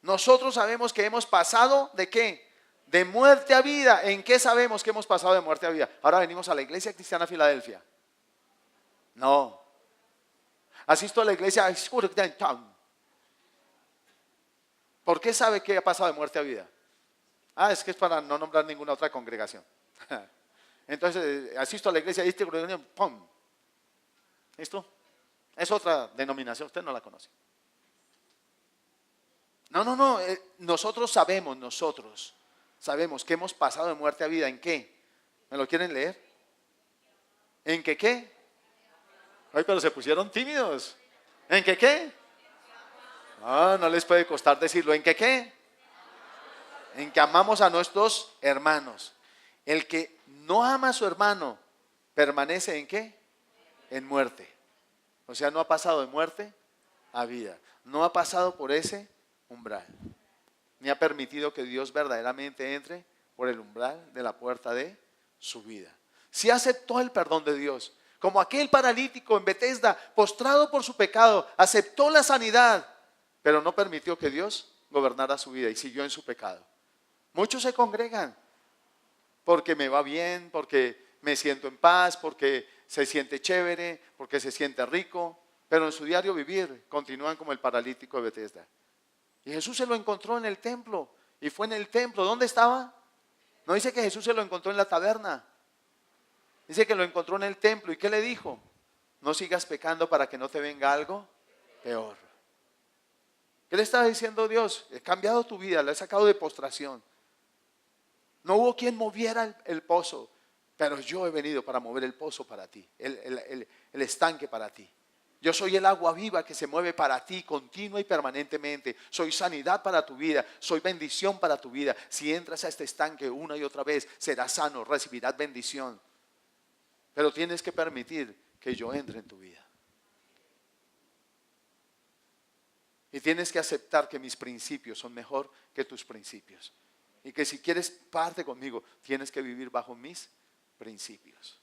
Nosotros sabemos que hemos pasado ¿de qué? De muerte a vida. ¿En qué sabemos que hemos pasado de muerte a vida? Ahora venimos a la Iglesia Cristiana Filadelfia. No. Asisto a la iglesia. ¿Por qué sabe que ha pasado de muerte a vida? Es que es para no nombrar ninguna otra congregación. Entonces, asisto a la iglesia y ¡pum! ¿Listo? Es otra denominación, usted no la conoce. No. Nosotros sabemos que hemos pasado de muerte a vida. ¿En qué? ¿Me lo quieren leer? ¿En qué? Ay, pero se pusieron tímidos. ¿En qué? No les puede costar decirlo. ¿En qué? En que amamos a nuestros hermanos. El que no ama a su hermano permanece ¿en qué? En muerte. O sea, no ha pasado de muerte a vida. No ha pasado por ese umbral. Ni ha permitido que Dios verdaderamente entre por el umbral de la puerta de su vida. Si aceptó el perdón de Dios, como aquel paralítico en Betesda, postrado por su pecado, aceptó la sanidad, pero no permitió que Dios gobernara su vida y siguió en su pecado. Muchos se congregan porque me va bien, porque me siento en paz, porque se siente chévere, porque se siente rico, pero en su diario vivir continúan como el paralítico de Betesda. Y Jesús se lo encontró en el templo, y fue en el templo. ¿Dónde estaba? No dice que Jesús se lo encontró en la taberna, dice que lo encontró en el templo. ¿Y qué le dijo? No sigas pecando para que no te venga algo peor. ¿Qué le estaba diciendo Dios? He cambiado tu vida, la he sacado de postración. No hubo quien moviera el pozo, pero yo he venido para mover el pozo para ti, el estanque para ti. Yo soy el agua viva que se mueve para ti continua y permanentemente. Soy sanidad para tu vida, soy bendición para tu vida. Si entras a este estanque una y otra vez, serás sano, recibirás bendición. Pero tienes que permitir que yo entre en tu vida. Y tienes que aceptar que mis principios son mejor que tus principios. Y que si quieres parte conmigo, tienes que vivir bajo mis principios.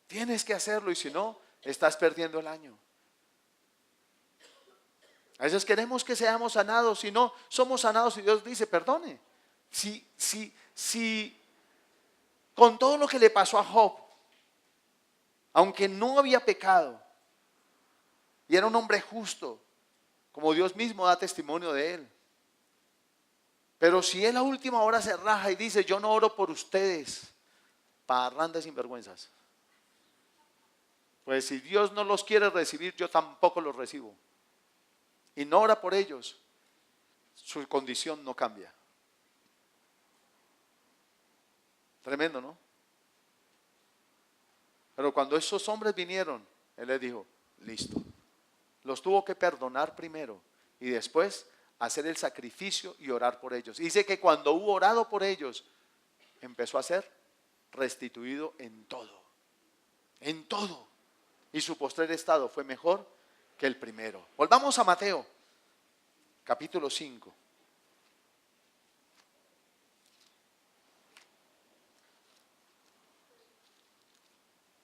Tienes que hacerlo, y si no, estás perdiendo el año. A veces queremos que seamos sanados, si no somos sanados y Dios dice, perdone. Si con todo lo que le pasó a Job, aunque no había pecado y era un hombre justo, como Dios mismo da testimonio de él, pero si él a última hora se raja y dice, yo no oro por ustedes, parrandas sinvergüenzas, pues si Dios no los quiere recibir, yo tampoco los recibo, y no ora por ellos, su condición no cambia. Tremendo, ¿no? Pero cuando esos hombres vinieron, él les dijo, listo. Los tuvo que perdonar primero y después hacer el sacrificio y orar por ellos. Y dice que cuando hubo orado por ellos, empezó a ser restituido en todo. En todo. Y su postrer estado fue mejor que el primero. Volvamos a Mateo, capítulo 5.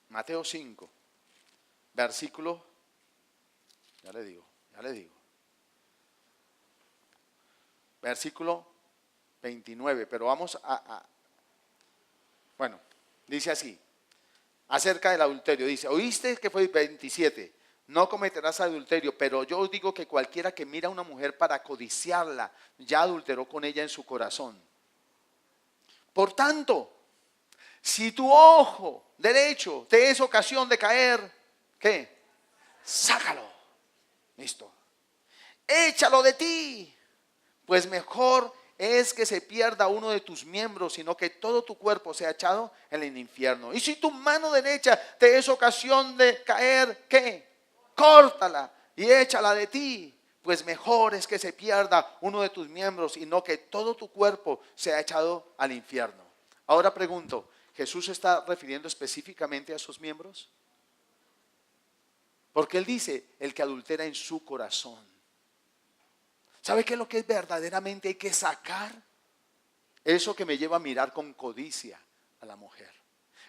Mateo 5, versículo Ya le digo, ya le digo. Versículo 29, pero vamos bueno, dice así, acerca del adulterio, dice, oíste que fue 27, no cometerás adulterio, pero yo os digo que cualquiera que mira a una mujer para codiciarla, ya adulteró con ella en su corazón. Por tanto, si tu ojo derecho te es ocasión de caer, ¿qué? Sácalo. Listo. Échalo de ti, pues mejor es que se pierda uno de tus miembros, sino que todo tu cuerpo sea echado en el infierno. Y si tu mano derecha te es ocasión de caer, ¿qué? Córtala y échala de ti, pues mejor es que se pierda uno de tus miembros, y no que todo tu cuerpo sea echado al infierno. Ahora pregunto, ¿Jesús se está refiriendo específicamente a sus miembros? Porque Él dice, el que adultera en su corazón. ¿Sabe qué es lo que es verdaderamente hay que sacar? Eso que me lleva a mirar con codicia a la mujer.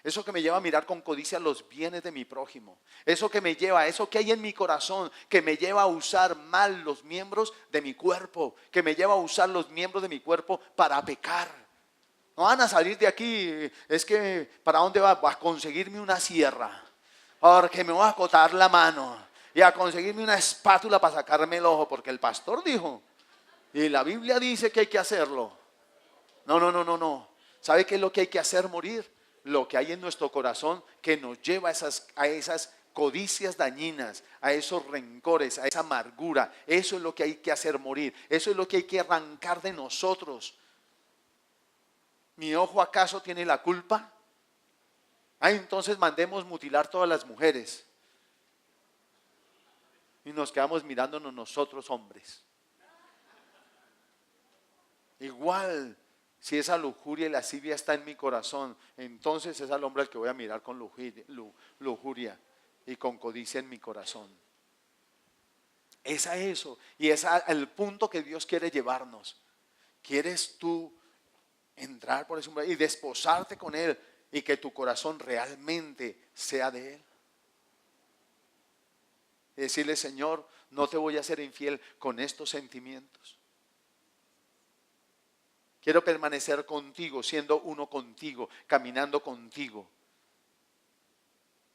Eso que me lleva a mirar con codicia los bienes de mi prójimo. Eso que me lleva, eso que hay en mi corazón, que me lleva a usar mal los miembros de mi cuerpo, que me lleva a usar los miembros de mi cuerpo para pecar. No van a salir de aquí, es que ¿para dónde va? A conseguirme una sierra, porque me voy a cortar la mano, y a conseguirme una espátula para sacarme el ojo, porque el pastor dijo, y la Biblia dice que hay que hacerlo. No, no, no, no, no. ¿Sabe qué es lo que hay que hacer morir? Lo que hay en nuestro corazón que nos lleva a esas codicias dañinas, a esos rencores, a esa amargura. Eso es lo que hay que hacer morir. Eso es lo que hay que arrancar de nosotros. ¿Mi ojo acaso tiene la culpa? Entonces mandemos mutilar todas las mujeres. Y nos quedamos mirándonos nosotros hombres. Igual, si esa lujuria y lascivia está en mi corazón, entonces es al hombre al que voy a mirar con lujuria y con codicia en mi corazón. Es a eso, y es al punto que Dios quiere llevarnos. ¿Quieres tú entrar por ese umbral y desposarte con Él y que tu corazón realmente sea de Él? Y decirle, Señor, no te voy a ser infiel con estos sentimientos. Quiero permanecer contigo, siendo uno contigo, caminando contigo.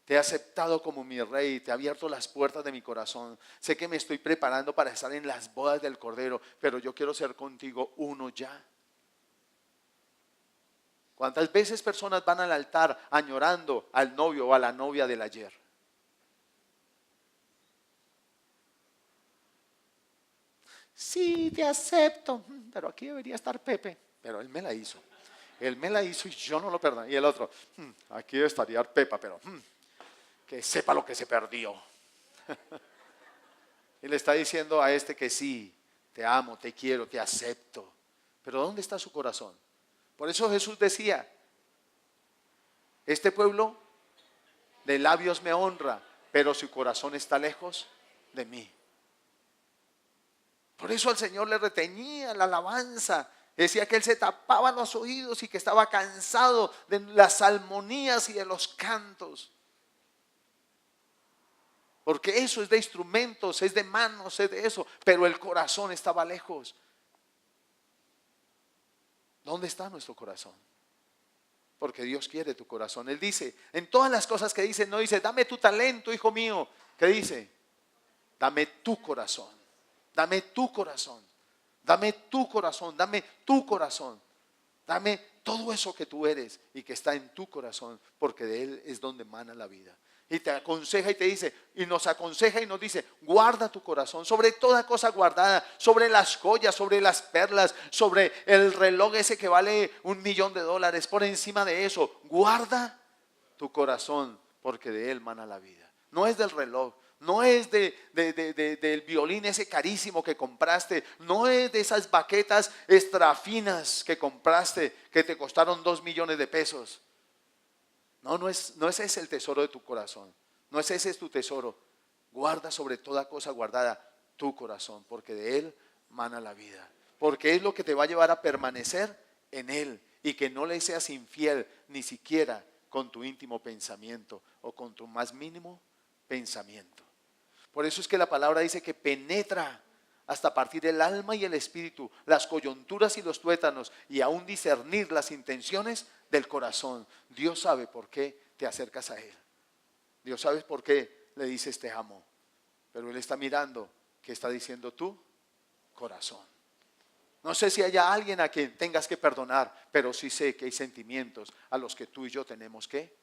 Te he aceptado como mi rey, te he abierto las puertas de mi corazón. Sé que me estoy preparando para estar en las bodas del Cordero, pero yo quiero ser contigo uno ya. ¿Cuántas veces personas van al altar añorando al novio o a la novia del ayer? Sí, te acepto, pero aquí debería estar Pepe. Pero él me la hizo. Él me la hizo y yo no lo perdoné. Y el otro, aquí debe estar Pepa, pero que sepa lo que se perdió. Y le está diciendo a este que sí, te amo, te quiero, te acepto. Pero ¿dónde está su corazón? Por eso Jesús decía, este pueblo de labios me honra, pero su corazón está lejos de mí. Por eso al Señor le retenía la alabanza. Decía que Él se tapaba los oídos y que estaba cansado de las salmonías y de los cantos. Porque eso es de instrumentos, es de manos, es de eso. Pero el corazón estaba lejos. ¿Dónde está nuestro corazón? Porque Dios quiere tu corazón. Él dice, en todas las cosas que dice, no dice, dame tu talento, hijo mío. ¿Qué dice? Dame tu corazón. Dame tu corazón, dame tu corazón, dame tu corazón, dame todo eso que tú eres y que está en tu corazón, porque de Él es donde emana la vida. Y te aconseja y te dice, y nos aconseja y nos dice, guarda tu corazón sobre toda cosa guardada, sobre las joyas, sobre las perlas, sobre el reloj ese que vale $1.000.000, por encima de eso, guarda tu corazón, porque de Él emana la vida. No es del reloj. No es del violín ese carísimo que compraste. No es de esas baquetas extrafinas que compraste que te costaron 2 millones de pesos. No es ese el tesoro de tu corazón. No es ese tu tesoro. Guarda sobre toda cosa guardada tu corazón, porque de Él mana la vida. Porque es lo que te va a llevar a permanecer en Él y que no le seas infiel ni siquiera con tu íntimo pensamiento o con tu más mínimo pensamiento. Por eso es que la palabra dice que penetra hasta partir el alma y el espíritu, las coyunturas y los tuétanos, y aún discernir las intenciones del corazón. Dios sabe por qué te acercas a Él. Dios sabe por qué le dices te amo. Pero Él está mirando qué está diciendo tu corazón. No sé si haya alguien a quien tengas que perdonar, pero sí sé que hay sentimientos a los que tú y yo tenemos que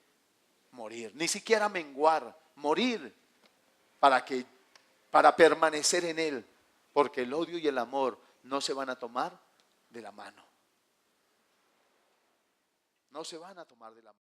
morir. Ni siquiera menguar, morir para permanecer en Él. Porque el odio y el amor no se van a tomar de la mano. No se van a tomar de la mano.